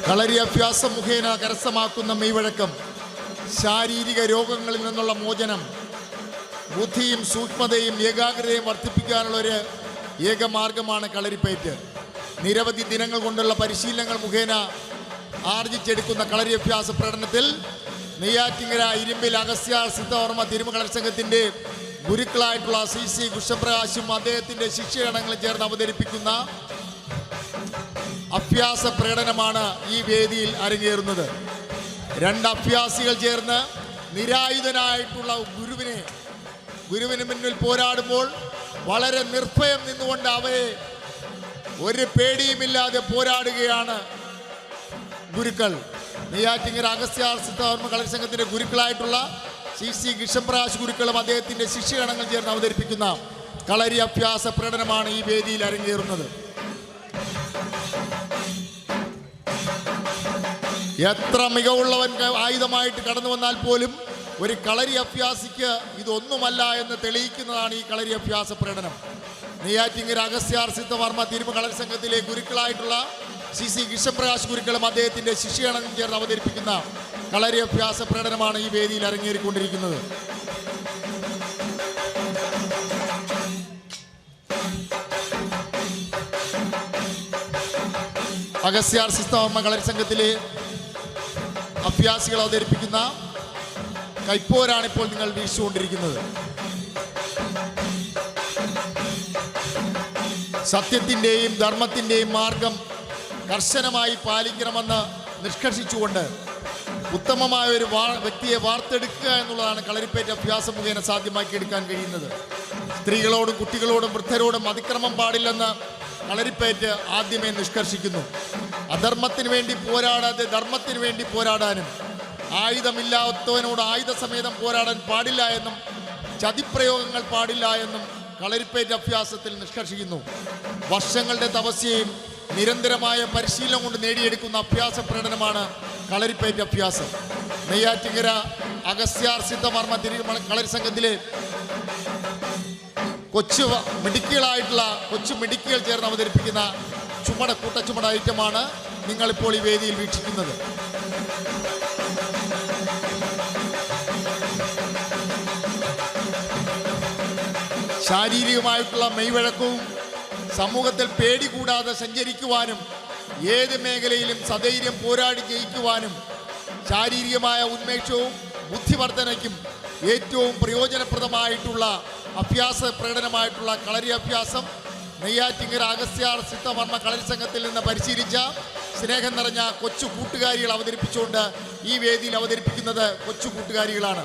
കളരി അഭ്യാസം മുഖേന കരസ്ഥമാക്കുന്ന മെയ്വഴക്കം, ശാരീരിക രോഗങ്ങളിൽ നിന്നുള്ള മോചനം, ബുദ്ധിയും സൂക്ഷ്മതയും ഏകാഗ്രതയും വർദ്ധിപ്പിക്കാനുള്ള ഒരു ഏകമാർഗമാണ് കളരിപ്പയറ്റ്. നിരവധി ദിനങ്ങൾ കൊണ്ടുള്ള പരിശീലനങ്ങൾ മുഖേന ആർജിച്ചെടുക്കുന്ന കളരി അഭ്യാസ പ്രകടനത്തിൽ നെയ്യാറ്റിങ്കര ഇരുമ്പിൽ അഗസ്ത്യാർ സിദ്ധവർമ്മ തിരുമകളർ സംഘത്തിൻ്റെ ഗുരുക്കളായിട്ടുള്ള CC കൃഷ്ണപ്രകാശും അദ്ദേഹത്തിൻ്റെ ശിഷ്യഗണങ്ങളും ചേർന്ന് അവതരിപ്പിക്കുന്ന അഭ്യാസ പ്രകടനമാണ് ഈ വേദിയിൽ അരങ്ങേറുന്നത്. രണ്ട് അഭ്യാസികൾ ചേർന്ന് നിരായുധനായിട്ടുള്ള ഗുരുവിന് മുന്നിൽ പോരാടുമ്പോൾ വളരെ നിർഭയം നിന്നുകൊണ്ട് അവരെ ഒരു പേടിയുമില്ലാതെ പോരാടുകയാണ് ഗുരുക്കൾ. നെയ്യാറ്റിങ്കര അഗസ്ത്യാർ സിദ്ധവർമ്മ കളരി സംഘത്തിൻ്റെ ഗുരുക്കളായിട്ടുള്ള CC കൃഷ്ണപ്രകാശ് ഗുരുക്കളും അദ്ദേഹത്തിൻ്റെ ശിഷ്യഗണങ്ങൾ ചേർന്ന് അവതരിപ്പിക്കുന്ന കളരി അഭ്യാസ പ്രകടനമാണ് ഈ വേദിയിൽ അരങ്ങേറുന്നത്. എത്ര മികവുള്ളവൻ ആയുധമായിട്ട് കടന്നു വന്നാൽ പോലും ഒരു കളരി അഭ്യാസിക്ക് ഇതൊന്നുമല്ല എന്ന് തെളിയിക്കുന്നതാണ് ഈ കളരി അഭ്യാസ പ്രകടനം. നെയ്യാറ്റിങ്കര അഗസ്ത്യാർ സിദ്ധവർമ്മ തിരുമ കളരി സംഘത്തിലെ ഗുരുക്കളായിട്ടുള്ള CC കൃഷ്ണപ്രകാശ് ഗുരുക്കളും അദ്ദേഹത്തിൻ്റെ ശിഷ്യഗണം ചേർന്ന് അവതരിപ്പിക്കുന്ന കളരി അഭ്യാസ പ്രകടനമാണ് ഈ വേദിയിൽ അരങ്ങേറിക്കൊണ്ടിരിക്കുന്നത്. അഗസ്ത്യാർ സിദ്ധവർമ്മ കളരി സംഘത്തിലെ അഭ്യാസികൾ അവതരിപ്പിക്കുന്ന കൈപ്പോരാണ് ഇപ്പോൾ നിങ്ങൾ വീക്ഷിച്ചുകൊണ്ടിരിക്കുന്നത്. സത്യത്തിൻ്റെയും ധർമ്മത്തിൻ്റെയും മാർഗം കർശനമായി പാലിക്കണമെന്ന് നിഷ്കർഷിച്ചുകൊണ്ട് ഉത്തമമായ ഒരു വ്യക്തിയെ വാർത്തെടുക്കുക എന്നുള്ളതാണ് കളരിപ്പയറ്റ് അഭ്യാസം മുഖേന സാധ്യമാക്കിയെടുക്കാൻ കഴിയുന്നത്. സ്ത്രീകളോടും കുട്ടികളോടും വൃദ്ധരോടും അതിക്രമം പാടില്ലെന്ന് കളരിപ്പയറ്റ് ആദ്യമേ നിഷ്കർഷിക്കുന്നു. അധർമ്മത്തിന് വേണ്ടി പോരാടാതെ ധർമ്മത്തിന് വേണ്ടി പോരാടാനും, ആയുധമില്ലാത്തവനോട് ആയുധസമേതം പോരാടാൻ പാടില്ല എന്നും ചതിപ്രയോഗങ്ങൾ പാടില്ല എന്നും കളരിപ്പയറ്റ് അഭ്യാസത്തിൽ നിഷ്കർഷിക്കുന്നു. വർഷങ്ങളുടെ തപസ്യയും നിരന്തരമായ പരിശീലനം കൊണ്ട് നേടിയെടുക്കുന്ന അഭ്യാസ പ്രകടനമാണ് കളരിപ്പയറ്റ് അഭ്യാസം. നെയ്യാറ്റിങ്കര അഗസ്ത്യാർ സിദ്ധവർമ്മ തിരുമല കളരി സംഘത്തിലെ കൊച്ചു മിടുക്കികൾ ചേർന്ന് അവതരിപ്പിക്കുന്ന കൂട്ടച്ചുമട ഐറ്റമാണ് നിങ്ങളിപ്പോൾ ഈ വേദിയിൽ വീക്ഷിക്കുന്നത്. ശാരീരികമായിട്ടുള്ള മെയ്വഴക്കവും സമൂഹത്തിൽ പേടി കൂടാതെ സഞ്ചരിക്കുവാനും ഏത് മേഖലയിലും സധൈര്യം പോരാടി ജയിക്കുവാനും ശാരീരികമായ ഉന്മേഷവും ബുദ്ധിവർദ്ധനയ്ക്കും ഏറ്റവും പ്രയോജനപ്രദമായിട്ടുള്ള അഭ്യാസ പ്രകടനമായിട്ടുള്ള കളരി അഭ്യാസം നെയ്യാറ്റിങ്കര അഗസ്ത്യാർ സിദ്ധവർമ്മ കളരി സംഘത്തിൽ നിന്ന് പരിശീലിച്ച സ്നേഹം നിറഞ്ഞ കൊച്ചു കൂട്ടുകാരികൾ അവതരിപ്പിച്ചുകൊണ്ട് ഈ വേദിയിൽ അവതരിപ്പിക്കുന്നത് കൊച്ചു കൂട്ടുകാരികളാണ്.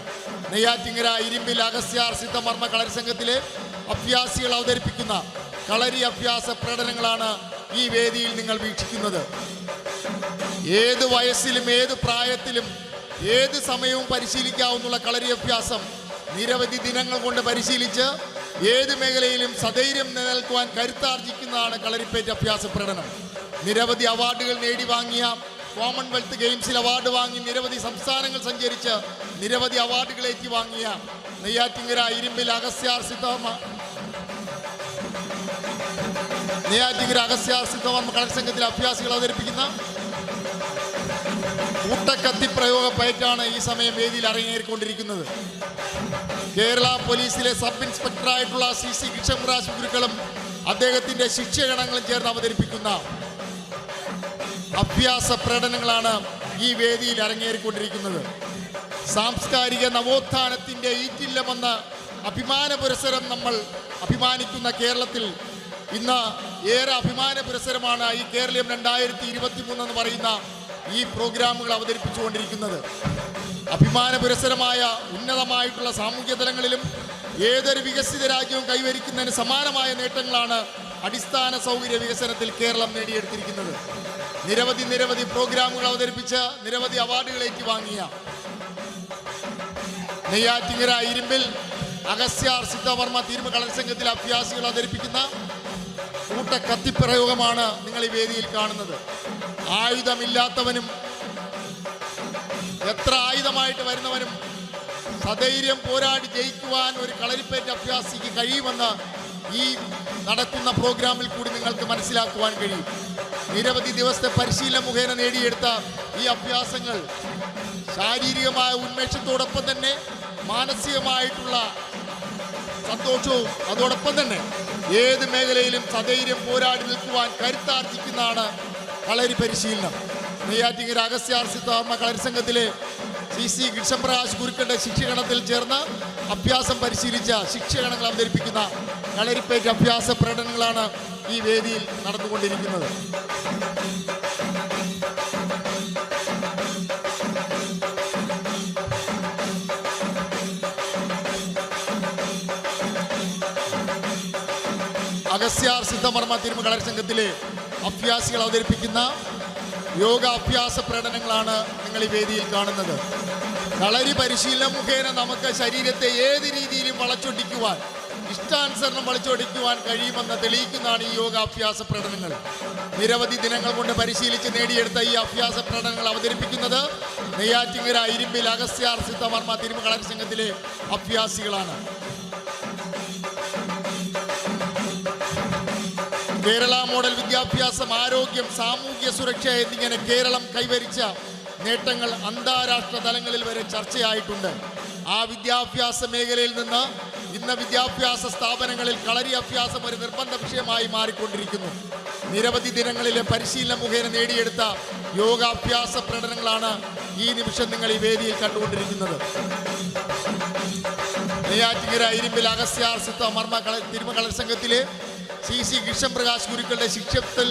നെയ്യാറ്റിങ്കര ഇരുമ്പിൽ അഗസ്ത്യാർ സിദ്ധവർമ്മ കളരി സംഘത്തിലെ അഭ്യാസികൾ അവതരിപ്പിക്കുന്ന കളരി അഭ്യാസ പ്രകടനങ്ങളാണ് ഈ വേദിയിൽ നിങ്ങൾ വീക്ഷിക്കുന്നത്. ഏത് വയസ്സിലും ഏത് പ്രായത്തിലും ഏത് സമയവും പരിശീലിക്കാവുന്ന കളരി അഭ്യാസം നിരവധി ദിനങ്ങൾ കൊണ്ട് പരിശീലിച്ച് ഏത് മേഖലയിലും സധൈര്യം നിലനിൽക്കുവാൻ കരുത്താർജിക്കുന്നതാണ് കളരിപ്പയറ്റ് അഭ്യാസ പ്രകടനം. നിരവധി അവാർഡുകൾ നേടി വാങ്ങിയ, കോമൺവെൽത്ത് ഗെയിംസിൽ അവാർഡ് വാങ്ങി നിരവധി സംസ്ഥാനങ്ങൾ സഞ്ചരിച്ച് നിരവധി അവാർഡുകൾ ഏറ്റുവാങ്ങിയ നെയ്യാറ്റിങ്കര ഇരുമ്പിൽ അഗസ്ത്യാർ സിദ്ധവർമ്മ കളരി സംഘത്തിലെ അഭ്യാസികൾ അവതരിപ്പിക്കുന്ന കൂട്ടക്കത്തിപ്രയോഗ പയറ്റാണ് ഈ സമയം വേദിയിൽ അരങ്ങേറിക്കൊണ്ടിരിക്കുന്നത്. കേരള പോലീസിലെ സബ് ഇൻസ്പെക്ടറായിട്ടുള്ള CC കൃഷ്ണപ്രകാശ് ഗുരുക്കളും അദ്ദേഹത്തിൻ്റെ ശിഷ്യഗണങ്ങളും ചേർന്ന് അവതരിപ്പിക്കുന്ന അഭ്യാസ പ്രകടനങ്ങളാണ് ഈ വേദിയിൽ അരങ്ങേറിക്കൊണ്ടിരിക്കുന്നത്. സാംസ്കാരിക നവോത്ഥാനത്തിൻ്റെ ഈറ്റില്ലമെന്ന് അഭിമാന പുരസ്സരം നമ്മൾ അഭിമാനിക്കുന്ന കേരളത്തിൽ ഇന്ന് ഏറെ അഭിമാന പുരസ്സരമാണ് ഈ കേരളം 2023 എന്ന് പറയുന്ന ഈ പ്രോഗ്രാമുകൾ അവതരിപ്പിച്ചുകൊണ്ടിരിക്കുന്നത്. അഭിമാന പുരസ്സരമായ ഉന്നതമായിട്ടുള്ള സാമൂഹ്യ തലങ്ങളിലും ഏതൊരു വികസിത രാജ്യവും കൈവരിക്കുന്നതിന് സമാനമായ നേട്ടങ്ങളാണ് അടിസ്ഥാന സൗകര്യ വികസനത്തിൽ കേരളം നേടിയെടുത്തിരിക്കുന്നത്. നിരവധി പ്രോഗ്രാമുകൾ അവതരിപ്പിച്ച് നിരവധി അവാർഡുകൾ ഏറ്റുവാങ്ങിയ നെയ്യാറ്റിങ്കര ഇരുമ്പിൽ അഗസ്യാർ സിദ്ധവർമ്മ തിരുമ കളരിസംഘത്തിൽ അഭ്യാസികൾ അവതരിപ്പിക്കുന്ന കൂട്ട കത്തിപ്രയോഗമാണ് നിങ്ങൾ ഈ വേദിയിൽ കാണുന്നത്. ആയുധമില്ലാത്തവനും എത്ര ആയുധമായിട്ട് വരുന്നവനും സധൈര്യം പോരാടി ജയിക്കുവാൻ ഒരു കളരിപ്പയറ്റ് അഭ്യാസിക്ക് കഴിയുമെന്ന് ഈ നടക്കുന്ന പ്രോഗ്രാമിൽ കൂടി നിങ്ങൾക്ക് മനസ്സിലാക്കുവാൻ കഴിയും. നിരവധി ദിവസത്തെ പരിശീലനം മുഖേന നേടിയെടുത്ത ഈ അഭ്യാസങ്ങൾ ശാരീരികമായ ഉന്മേഷത്തോടൊപ്പം തന്നെ മാനസികമായിട്ടുള്ള സന്തോഷവും അതോടൊപ്പം തന്നെ ഏത് മേഖലയിലും സധൈര്യം പോരാടി നിൽക്കുവാൻ കരുത്താർജിക്കുന്നതാണ് കളരി പരിശീലനം. നെയ്യാറ്റിങ്കര അഗസ്യാർ സിദ്ധവർമ്മ കളരിസംഘത്തിലെ CC കൃഷ്ണപ്രകാശ് ഗുരുക്കളുടെ ശിക്ഷകണത്തിൽ ചേർന്ന് അഭ്യാസം പരിശീലിച്ച ശിക്ഷകണങ്ങൾ അവതരിപ്പിക്കുന്ന കളരിപ്പയറ്റ് അഭ്യാസ പ്രകടനങ്ങളാണ് ഈ വേദിയിൽ നടന്നുകൊണ്ടിരിക്കുന്നത്. അഗസ്യാർ സിദ്ധവർമ്മ തിരുമ കളരിസംഘത്തിലെ അഭ്യാസികൾ അവതരിപ്പിക്കുന്ന യോഗ അഭ്യാസ പ്രകടനങ്ങളാണ് നിങ്ങൾ ഈ വേദിയിൽ കാണുന്നത്. കളരി പരിശീലനം മുഖേന നമുക്ക് ശരീരത്തെ ഏത് രീതിയിലും വളച്ചൊടിക്കുവാൻ, ഇഷ്ടാനുസരണം വളച്ചൊടിക്കുവാൻ കഴിയുമെന്ന് തെളിയിക്കുന്നതാണ് ഈ യോഗാഭ്യാസ പ്രകടനങ്ങൾ. നിരവധി ദിനങ്ങൾ കൊണ്ട് പരിശീലിച്ച് നേടിയെടുത്ത ഈ അഭ്യാസ പ്രകടനങ്ങൾ അവതരിപ്പിക്കുന്നത് നെയ്യാറ്റിങ്കര ഇരുമ്പിൽ അഗസ്യാർ സിദ്ധവർമ്മ തിരുമ കളരിസംഘത്തിലെ അഭ്യാസികളാണ്. കേരള മോഡൽ വിദ്യാഭ്യാസം, ആരോഗ്യം, സാമൂഹ്യ സുരക്ഷ എന്നിങ്ങനെ കേരളം കൈവരിച്ച നേട്ടങ്ങൾ അന്താരാഷ്ട്ര തലങ്ങളിൽ വരെ ചർച്ചയായിട്ടുണ്ട്. ആ വിദ്യാഭ്യാസ മേഖലയിൽ നിന്ന് ഇന്ന് വിദ്യാഭ്യാസ സ്ഥാപനങ്ങളിൽ കളരി അഭ്യാസം ഒരു നിർബന്ധ വിഷയമായി മാറിക്കൊണ്ടിരിക്കുന്നു. നിരവധി ദിനങ്ങളിലെ പരിശീലനം മുഖേന നേടിയെടുത്ത യോഗാഭ്യാസ പ്രകടനങ്ങളാണ് ഈ നിമിഷം നിങ്ങൾ ഈ വേദിയിൽ കണ്ടുകൊണ്ടിരിക്കുന്നത്. നെയ്യാറ്റിങ്കര ഇരുമ്പിൽ അഗസ്യാർ സിദ്ധവർമ്മ തിരുമ കളരിസംഘത്തിലെ CC കൃഷ്ണപ്രകാശ് ഗുരുക്കളുടെ ശിക്ഷത്തിൽ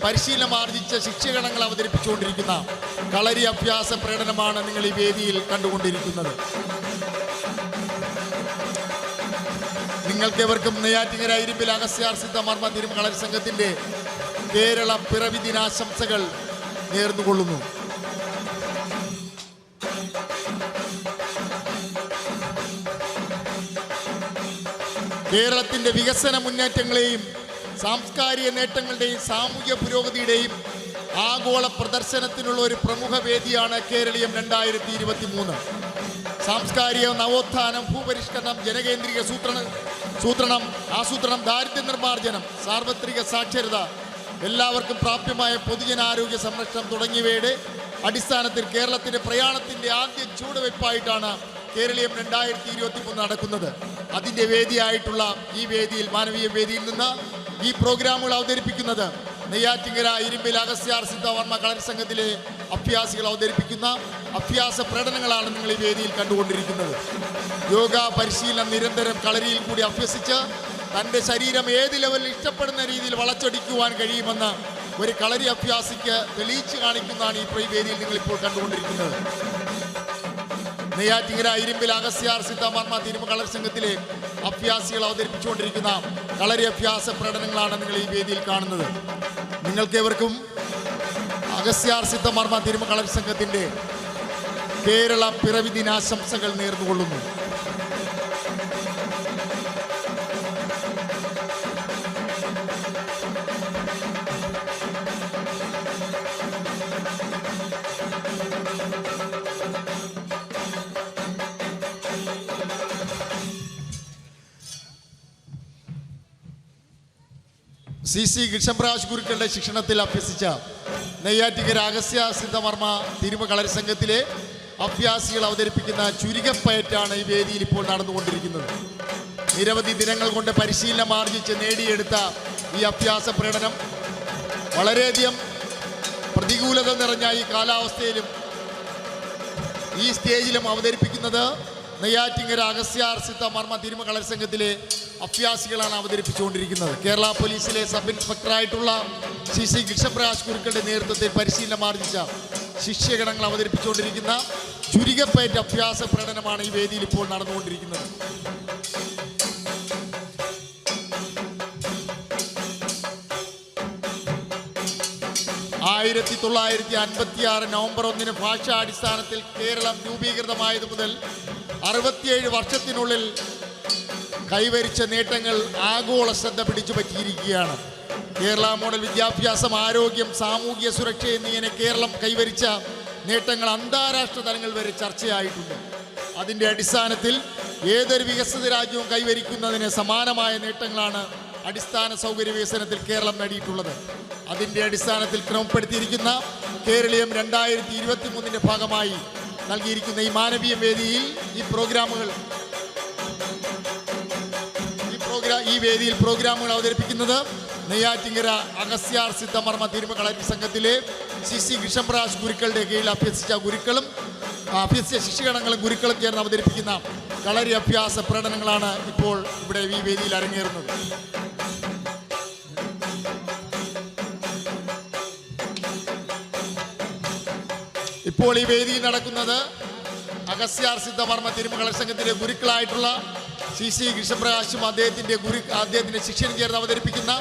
പരിശീലനം ആർജിച്ച ശിക്ഷകണങ്ങൾ അവതരിപ്പിച്ചുകൊണ്ടിരിക്കുന്ന കളരി അഭ്യാസ പ്രകടനമാണ് നിങ്ങൾ ഈ വേദിയിൽ കണ്ടുകൊണ്ടിരിക്കുന്നത്. നിങ്ങൾക്കെവർക്കും നെയ്യാറ്റിങ്കര ഇരുമ്പിൽ അഗസ്യാർ സിദ്ധവർമ്മ തിരുമ കളരിസംഘത്തിന്റെ കേരള പിറവി ദിനാശംസകൾ നേർന്നുകൊള്ളുന്നു. കേരളത്തിന്റെ വികസന മുന്നേറ്റങ്ങളെയും സാംസ്കാരിക നേട്ടങ്ങളുടെയും സാമൂഹ്യ പുരോഗതിയുടെയും ആഗോള പ്രദർശനത്തിനുള്ള ഒരു പ്രമുഖ വേദിയാണ് കേരളീയം 2023. സാംസ്കാരിക നവോത്ഥാനം, ഭൂപരിഷ്കരണം, ജനകേന്ദ്രിക ആസൂത്രണം, ദാരിദ്ര്യ നിർമ്മാർജ്ജനം, സാർവത്രിക സാക്ഷരത, എല്ലാവർക്കും പ്രാപ്യമായ പൊതുജനാരോഗ്യ സംരക്ഷണം തുടങ്ങിയവയുടെ അടിസ്ഥാനത്തിൽ കേരളത്തിന്റെ പ്രയാണത്തിന്റെ ആദ്യ ചുവടുവയ്പായിട്ടാണ് കേരളീയം 2023 നടക്കുന്നത്. അതിൻ്റെ വേദിയായിട്ടുള്ള ഈ വേദിയിൽ, മാനവീയ വേദിയിൽ നിന്ന് ഈ പ്രോഗ്രാമുകൾ അവതരിപ്പിക്കുന്നത് നെയ്യാറ്റിങ്കര ഇരുമ്പിൽ അഗസ്യാർ സിദ്ധവർമ്മ കളരിസംഘത്തിലെ അഭ്യാസികൾ അവതരിപ്പിക്കുന്ന അഭ്യാസ പ്രകടനങ്ങളാണ് നിങ്ങൾ ഈ വേദിയിൽ കണ്ടുകൊണ്ടിരിക്കുന്നത്. യോഗ പരിശീലനം നിരന്തരം കളരിയിൽ കൂടി അഭ്യസിച്ച് തൻ്റെ ശരീരം ഏത് ലെവലിൽ ഇഷ്ടപ്പെടുന്ന രീതിയിൽ വളച്ചൊടിക്കുവാൻ കഴിയുമെന്ന് ഒരു കളരി അഭ്യാസിക്ക് തെളിയിച്ചു കാണിക്കുന്നതാണ് ഈ വേദിയിൽ നിങ്ങളിപ്പോൾ കണ്ടുകൊണ്ടിരിക്കുന്നത്. നെയ്യാറ്റിങ്കര ഇരുമ്പിൽ അഗസ്യാർ സിദ്ധവർമ്മ തിരുമ കളരിസംഘത്തിലെ അഭ്യാസികൾ അവതരിപ്പിച്ചുകൊണ്ടിരിക്കുന്ന കളരി അഭ്യാസ പ്രകടനങ്ങളാണ് നിങ്ങൾ ഈ വേദിയിൽ കാണുന്നത്. നിങ്ങൾക്കേവർക്കും അഗസ്യാർ സിദ്ധവർമ്മ തിരുമ കളരിസംഘത്തിന്റെ കേരള പിറവി ദിനാശംസകൾ നേർന്നുകൊള്ളുന്നു. CC കൃഷ്ണപ്രകാശ് ഗുരുക്കളുടെ ശിക്ഷണത്തിൽ അഭ്യസിച്ച നെയ്യാറ്റിങ്കര അഗസ്യാർ സിദ്ധവർമ്മ തിരുമ കളരിസംഘത്തിലെ അഭ്യാസികൾ അവതരിപ്പിക്കുന്ന ചുരികപ്പയറ്റാണ് ഈ വേദിയിൽ ഇപ്പോൾ നടന്നുകൊണ്ടിരിക്കുന്നത്. നിരവധി ദിനങ്ങൾ കൊണ്ട് പരിശീലനം ആർജിച്ച് നേടിയെടുത്ത ഈ അഭ്യാസ പ്രകടനം വളരെയധികം പ്രതികൂലത നിറഞ്ഞ ഈ കാലാവസ്ഥയിലും ഈ സ്റ്റേജിലും അവതരിപ്പിക്കുന്നത് നെയ്യാറ്റിങ്കര അഗസ്യാർ സിദ്ധവർമ്മ തിരുമ കളരിസംഘത്തിലെ അഭ്യാസികളാണ് അവതരിപ്പിച്ചുകൊണ്ടിരിക്കുന്നത്. കേരള പോലീസിലെ സബ് ഇൻസ്പെക്ടറായിട്ടുള്ള CC കൃഷ്ണപ്രകാശ് ഗുരുക്കളുടെ നേതൃത്വത്തിൽ പരിശീലനം ആർജിച്ച ശിഷ്യഗണങ്ങൾ അവതരിപ്പിച്ചുകൊണ്ടിരിക്കുന്ന ചുരികപ്പയറ്റ് അഭ്യാസ പ്രകടനമാണ് ഈ വേദിയിൽ ഇപ്പോൾ നടന്നുകൊണ്ടിരിക്കുന്നത്. 1956 നവംബർ 1 ഭാഷാടിസ്ഥാനത്തിൽ കേരളം രൂപീകൃതമായത് മുതൽ 67 വർഷത്തിനുള്ളിൽ കൈവരിച്ച നേട്ടങ്ങൾ ആഗോള ശ്രദ്ധ പിടിച്ചു പറ്റിയിരിക്കുകയാണ്. കേരള മോഡൽ വിദ്യാഭ്യാസം, ആരോഗ്യം, സാമൂഹ്യ സുരക്ഷ എന്നിങ്ങനെ കേരളം കൈവരിച്ച നേട്ടങ്ങൾ അന്താരാഷ്ട്ര തലങ്ങൾ വരെ ചർച്ചയായിട്ടുണ്ട്. അതിൻ്റെ അടിസ്ഥാനത്തിൽ ഏതൊരു വികസിത രാജ്യവും കൈവരിക്കുന്നതിന് സമാനമായ നേട്ടങ്ങളാണ് അടിസ്ഥാന സൗകര്യ വികസനത്തിൽ കേരളം നേടിയിട്ടുള്ളത്. അതിൻ്റെ അടിസ്ഥാനത്തിൽ ക്രമപ്പെടുത്തിയിരിക്കുന്ന കേരളീയം 2023 ഭാഗമായി നൽകിയിരിക്കുന്ന ഈ മാനവീയ വേദിയിൽ ഈ വേദിയിൽ പ്രോഗ്രാമുകൾ അവതരിപ്പിക്കുന്നത് നെയ്യാറ്റിങ്കര അഗസ്യാർ സിദ്ധമർമ്മ തിരുമ കളരി സംഘത്തിലെ CC കൃഷ്ണപ്രകാശ് ഗുരുക്കളുടെ കീഴിൽ അഭ്യസിച്ച ശിഷ്യഗണങ്ങളും ഗുരുക്കളും ചേർന്ന് അവതരിപ്പിക്കുന്ന കളരി അഭ്യാസ പ്രകടനങ്ങളാണ് ഇപ്പോൾ ഇവിടെ ഈ വേദിയിൽ അരങ്ങേറുന്നത്. ഇപ്പോൾ ഈ വേദിയിൽ നടക്കുന്നത് അഗസ്യാർ സിദ്ധമർമ്മ തിരുമ കളരി സംഘത്തിലെ ഗുരുക്കളായിട്ടുള്ള CC കൃഷ്ണപ്രകാശും അദ്ദേഹത്തിന്റെ ശിഷ്യനും ചേർന്ന് അവതരിപ്പിക്കുന്ന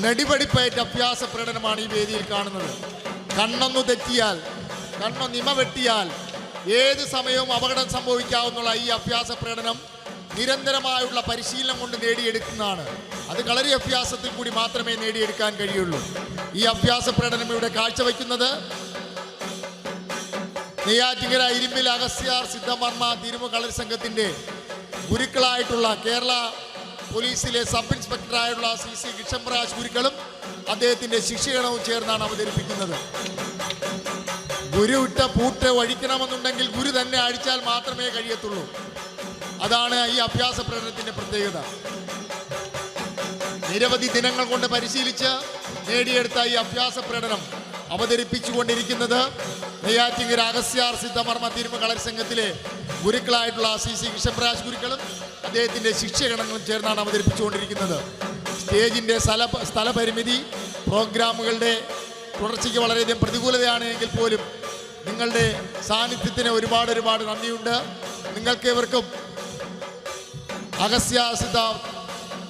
നെടിപടിപ്പയറ്റ അഭ്യാസ പ്രകടനമാണ് ഈ വേദിയിൽ കാണുന്നത്. കണ്ണൊന്നു തെറ്റിയാൽ, കണ്ണൊന്നിമ വെട്ടിയാൽ ഏത് സമയവും അപകടം സംഭവിക്കാവുന്ന ഈ അഭ്യാസ പ്രകടനം നിരന്തരമായുള്ള പരിശീലനം കൊണ്ട് നേടിയെടുക്കുന്നതാണ്. അത് കളരി അഭ്യാസത്തിൽ കൂടി മാത്രമേ നേടിയെടുക്കാൻ കഴിയുള്ളൂ. ഈ അഭ്യാസ പ്രകടനം ഇവിടെ കാഴ്ചവെക്കുന്നത് നെയ്യാറ്റിങ്കര ഇരുമ്പിൽ അഗസ്യാർ സിദ്ധമർമ്മ തിരുമ കളരി സംഘത്തിന്റെ ഗുരുക്കളായിട്ടുള്ള കേരള പോലീസിലെ സബ് ഇൻസ്പെക്ടറായുള്ള CC കൃഷ്ണപ്രകാശ് ഗുരുക്കളും അദ്ദേഹത്തിന്റെ ശിഷ്യഗണവും ചേർന്നാണ് അവതരിപ്പിക്കുന്നത്. ഗുരു ഇട്ട പൂട്ട് ഒഴിക്കണമെന്നുണ്ടെങ്കിൽ ഗുരു തന്നെ അഴിച്ചാൽ മാത്രമേ കഴിയത്തുള്ളൂ. അതാണ് ഈ അഭ്യാസ പ്രകടനത്തിന്റെ പ്രത്യേകത. നിരവധി ദിനങ്ങൾ കൊണ്ട് പരിശീലിച്ച് നേടിയെടുത്ത ഈ അഭ്യാസ പ്രകടനം അവതരിപ്പിച്ചുകൊണ്ടിരിക്കുന്നത് നെയ്യാറ്റിങ്കര അഗസ്യാർ സിദ്ധമർമ്മ തിരുമ കളരി സംഘത്തിലെ ഗുരുക്കളായിട്ടുള്ള CC കൃഷ്ണപ്രകാശ് ഗുരുക്കളും അദ്ദേഹത്തിന്റെ ശിഷ്യഗണങ്ങളും ചേർന്നാണ് അവതരിപ്പിച്ചുകൊണ്ടിരിക്കുന്നത്. സ്റ്റേജിന്റെ സ്ഥലപരിമിതി പ്രോഗ്രാമുകളുടെ തുടർച്ചയ്ക്ക് വളരെയധികം പ്രതികൂലതയാണ് എങ്കിൽ പോലും നിങ്ങളുടെ സാന്നിധ്യത്തിന് ഒരുപാട് നന്ദിയുണ്ട്. നിങ്ങൾക്ക് ഇവർക്കും അഗസ്യാർ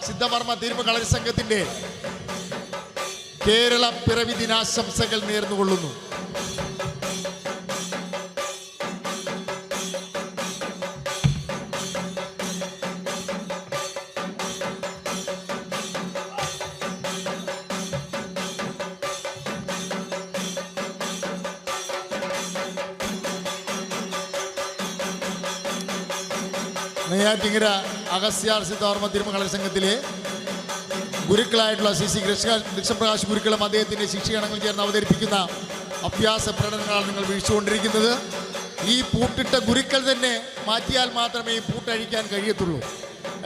സിദ്ധമർമ്മ തിരുമ കളരി സംഘത്തിന്റെ കേരള പിറവി ദിനാശംസകൾ നേർന്നുകൊള്ളുന്നു. നെയ്യാറ്റിങ്കര അഗസ്യാർ സിദ്ധമർമ്മ തിരുമ കളരി സംഘത്തിലെ ഗുരുക്കളായിട്ടുള്ള CC കൃഷ്ണപ്രകാശ് ഗുരുക്കളും അദ്ദേഹത്തിൻ്റെ ശിഷ്യഗണങ്ങൾ ചേർന്ന് അവതരിപ്പിക്കുന്ന അഭ്യാസ പ്രകടനങ്ങളാണ് നിങ്ങൾ വീക്ഷിച്ചുകൊണ്ടിരിക്കുന്നത്. ഈ പൂട്ടിട്ട ഗുരുക്കൾ തന്നെ മാറ്റിയാൽ മാത്രമേ ഈ പൂട്ടഴിക്കാൻ കഴിയത്തുള്ളൂ.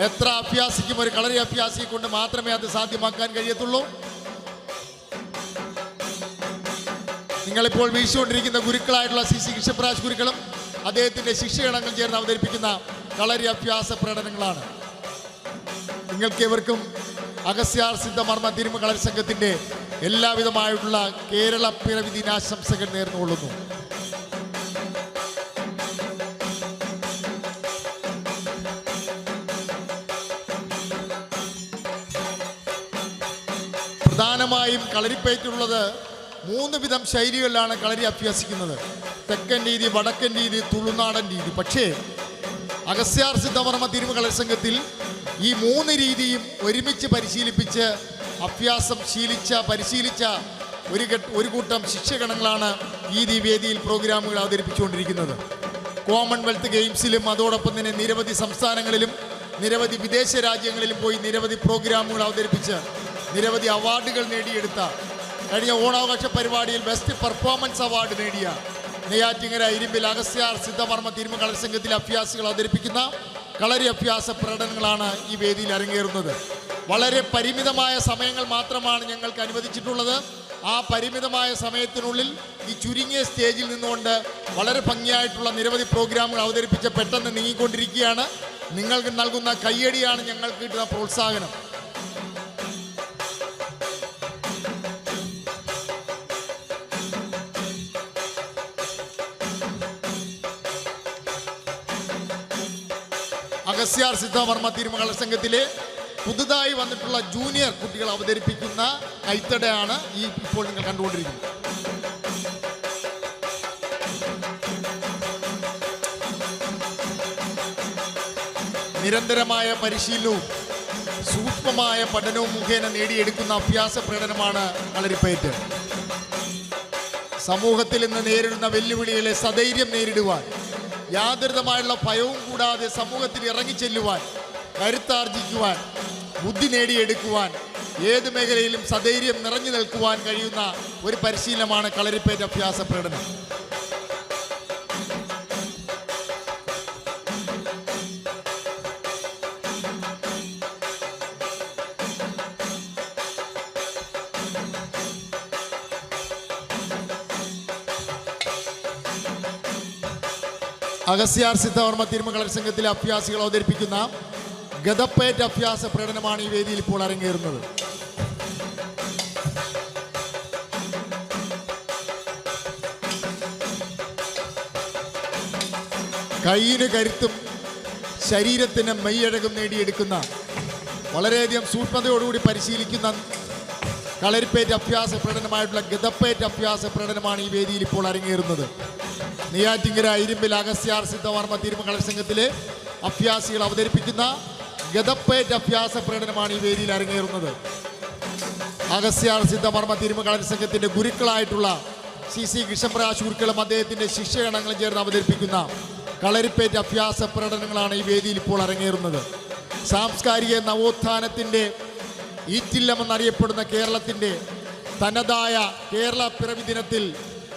എത്ര അഭ്യാസിക്കും ഒരു കളരി അഭ്യാസിയെ കൊണ്ട് മാത്രമേ അത് സാധ്യമാക്കാൻ കഴിയത്തുള്ളൂ. നിങ്ങളിപ്പോൾ വീക്ഷിച്ചുകൊണ്ടിരിക്കുന്ന ഗുരുക്കളായിട്ടുള്ള CC കൃഷ്ണപ്രകാശ് ഗുരുക്കളും അദ്ദേഹത്തിൻ്റെ ശിഷ്യഗണങ്ങൾ ചേർന്ന് അവതരിപ്പിക്കുന്ന കളരി അഭ്യാസ പ്രകടനങ്ങളാണ്. നിങ്ങൾക്കേവർക്കും അഗസ്യാർ സിദ്ധമർമ്മ തിരുമ കളരി സംഘത്തിന്റെ എല്ലാവിധമായിട്ടുള്ള കേരള പിറവി ദിനാശംസകൾ നേർന്നുകൊള്ളുന്നു. പ്രധാനമായും കളരിപ്പയറ്റുള്ളത് 3 വിധം ശൈലികളിലാണ് കളരി അഭ്യസിക്കുന്നത്. തെക്കൻ രീതി, വടക്കൻ രീതി, തുളുനാടൻ രീതി. പക്ഷേ അഗസ്യാർ സിദ്ധമർമ്മ തിരുമ കളരി സംഘത്തിൽ ഈ 3 രീതിയും ഒരുമിച്ച് പരിശീലിപ്പിച്ച് പരിശീലിച്ച ഒരു കൂട്ടം ശിഷ്യഗണങ്ങളാണ് ഈ വേദിയിൽ പ്രോഗ്രാമുകൾ അവതരിപ്പിച്ചുകൊണ്ടിരിക്കുന്നത്. കോമൺവെൽത്ത് ഗെയിംസിലും അതോടൊപ്പം തന്നെ നിരവധി സംസ്ഥാനങ്ങളിലും നിരവധി വിദേശ രാജ്യങ്ങളിലും പോയി നിരവധി പ്രോഗ്രാമുകൾ അവതരിപ്പിച്ച് നിരവധി അവാർഡുകൾ നേടിയെടുത്ത, കഴിഞ്ഞ ഓണാഘോഷ പരിപാടിയിൽ ബെസ്റ്റ് പെർഫോമൻസ് അവാർഡ് നേടിയ നെയ്യാറ്റിങ്കര ഇരുമ്പിൽ അഗസ്യാർ സിദ്ധമർമ്മ തിരുമ കളരി സംഘത്തിലെ അഭ്യാസികൾ അവതരിപ്പിക്കുന്ന കളരി അഭ്യാസ പ്രകടനങ്ങളാണ് ഈ വേദിയിൽ അരങ്ങേറുന്നത്. വളരെ പരിമിതമായ സമയങ്ങൾ മാത്രമാണ് ഞങ്ങൾക്ക് അനുവദിച്ചിട്ടുള്ളത്. ആ പരിമിതമായ സമയത്തിനുള്ളിൽ ഈ ചുരുങ്ങിയ സ്റ്റേജിൽ നിന്നുകൊണ്ട് വളരെ ഭംഗിയായിട്ടുള്ള നിരവധി പ്രോഗ്രാമുകൾ അവതരിപ്പിച്ച് പെട്ടെന്ന് നീങ്ങിക്കൊണ്ടിരിക്കുകയാണ്. നിങ്ങൾക്ക് നൽകുന്ന കയ്യടിയാണ് ഞങ്ങൾക്ക് കിട്ടുന്ന പ്രോത്സാഹനം. അഗസ്യാർ സിദ്ധമർമ്മ തിരുമ കളരി സംഘത്തിലെ പുതുതായി വന്നിട്ടുള്ള ജൂനിയർ കുട്ടികൾ അവതരിപ്പിക്കുന്ന കൈത്തടയാണ് ഇപ്പോൾ നിങ്ങൾ കണ്ടുകൊണ്ടിരിക്കുന്നത്. നിരന്തരമായ പരിശീലനവും സൂക്ഷ്മമായ പഠനവും മുഖേന നേടിയെടുക്കുന്ന അഭ്യാസ പ്രകടനമാണ് കളരിപ്പയറ്റ്. സമൂഹത്തിൽ ഇന്ന് നേരിടുന്ന വെല്ലുവിളികളെ സധൈര്യം നേരിടുവാൻ, യാതൊരുതമായുള്ള ഭയവും കൂടാതെ സമൂഹത്തിൽ ഇറങ്ങിച്ചെല്ലുവാൻ, കരുത്താർജിക്കുവാൻ, ബുദ്ധി നേടിയെടുക്കുവാൻ, ഏത് മേഖലയിലും സധൈര്യം നിറഞ്ഞു നിൽക്കുവാൻ കഴിയുന്ന ഒരു പരിശീലനമാണ് കളരിപ്പയറ്റ് അഭ്യാസ പ്രകടനം. അഗസ്ത്യാർ സിദ്ധവർമ്മ തിരുമ കളരി സംഘത്തിലെ അഭ്യാസികൾ അവതരിപ്പിക്കുന്ന ഗദപ്പയറ്റ് അഭ്യാസ പ്രകടനമാണ് ഈ വേദിയിൽ ഇപ്പോൾ അരങ്ങേറുന്നത്. കൈയിന് കരുത്തും ശരീരത്തിന് മെയ്യഴകും നേടിയെടുക്കുന്ന, വളരെയധികം സൂക്ഷ്മതയോടുകൂടി പരിശീലിക്കുന്ന കളരിപ്പയറ്റ് അഭ്യാസ പ്രകടനമായിട്ടുള്ള ഗദപ്പയറ്റ് അഭ്യാസ പ്രകടനമാണ് ഈ വേദിയിൽ ഇപ്പോൾ അരങ്ങേറുന്നത്. നെയ്യാറ്റിങ്കര ഇരുമ്പിൽ അഗസ്ത്യാർ സിദ്ധവർമ്മ തിരുമ കളരി സംഘത്തിലെ അഭ്യാസികൾ അവതരിപ്പിക്കുന്ന ഗദപ്പയറ്റ് അഭ്യാസ പ്രകടനമാണ് ഈ വേദിയിൽ അരങ്ങേറുന്നത്. അഗസ്ത്യാർ സിദ്ധവർമ്മ തിരുമ കളരി സംഘത്തിൻ്റെ ഗുരുക്കളായിട്ടുള്ള CC കൃഷ്ണപ്രകാശ് ഗുരുക്കളും അദ്ദേഹത്തിൻ്റെ ശിഷ്യഗണങ്ങളും ചേർന്ന് അവതരിപ്പിക്കുന്ന കളരിപ്പയറ്റ് അഭ്യാസ പ്രകടനങ്ങളാണ് ഈ വേദിയിൽ ഇപ്പോൾ അരങ്ങേറുന്നത്. സാംസ്കാരിക നവോത്ഥാനത്തിൻ്റെ ഈറ്റില്ലമെന്നറിയപ്പെടുന്ന കേരളത്തിൻ്റെ തനതായ കേരള പിറവി ദിനത്തിൽ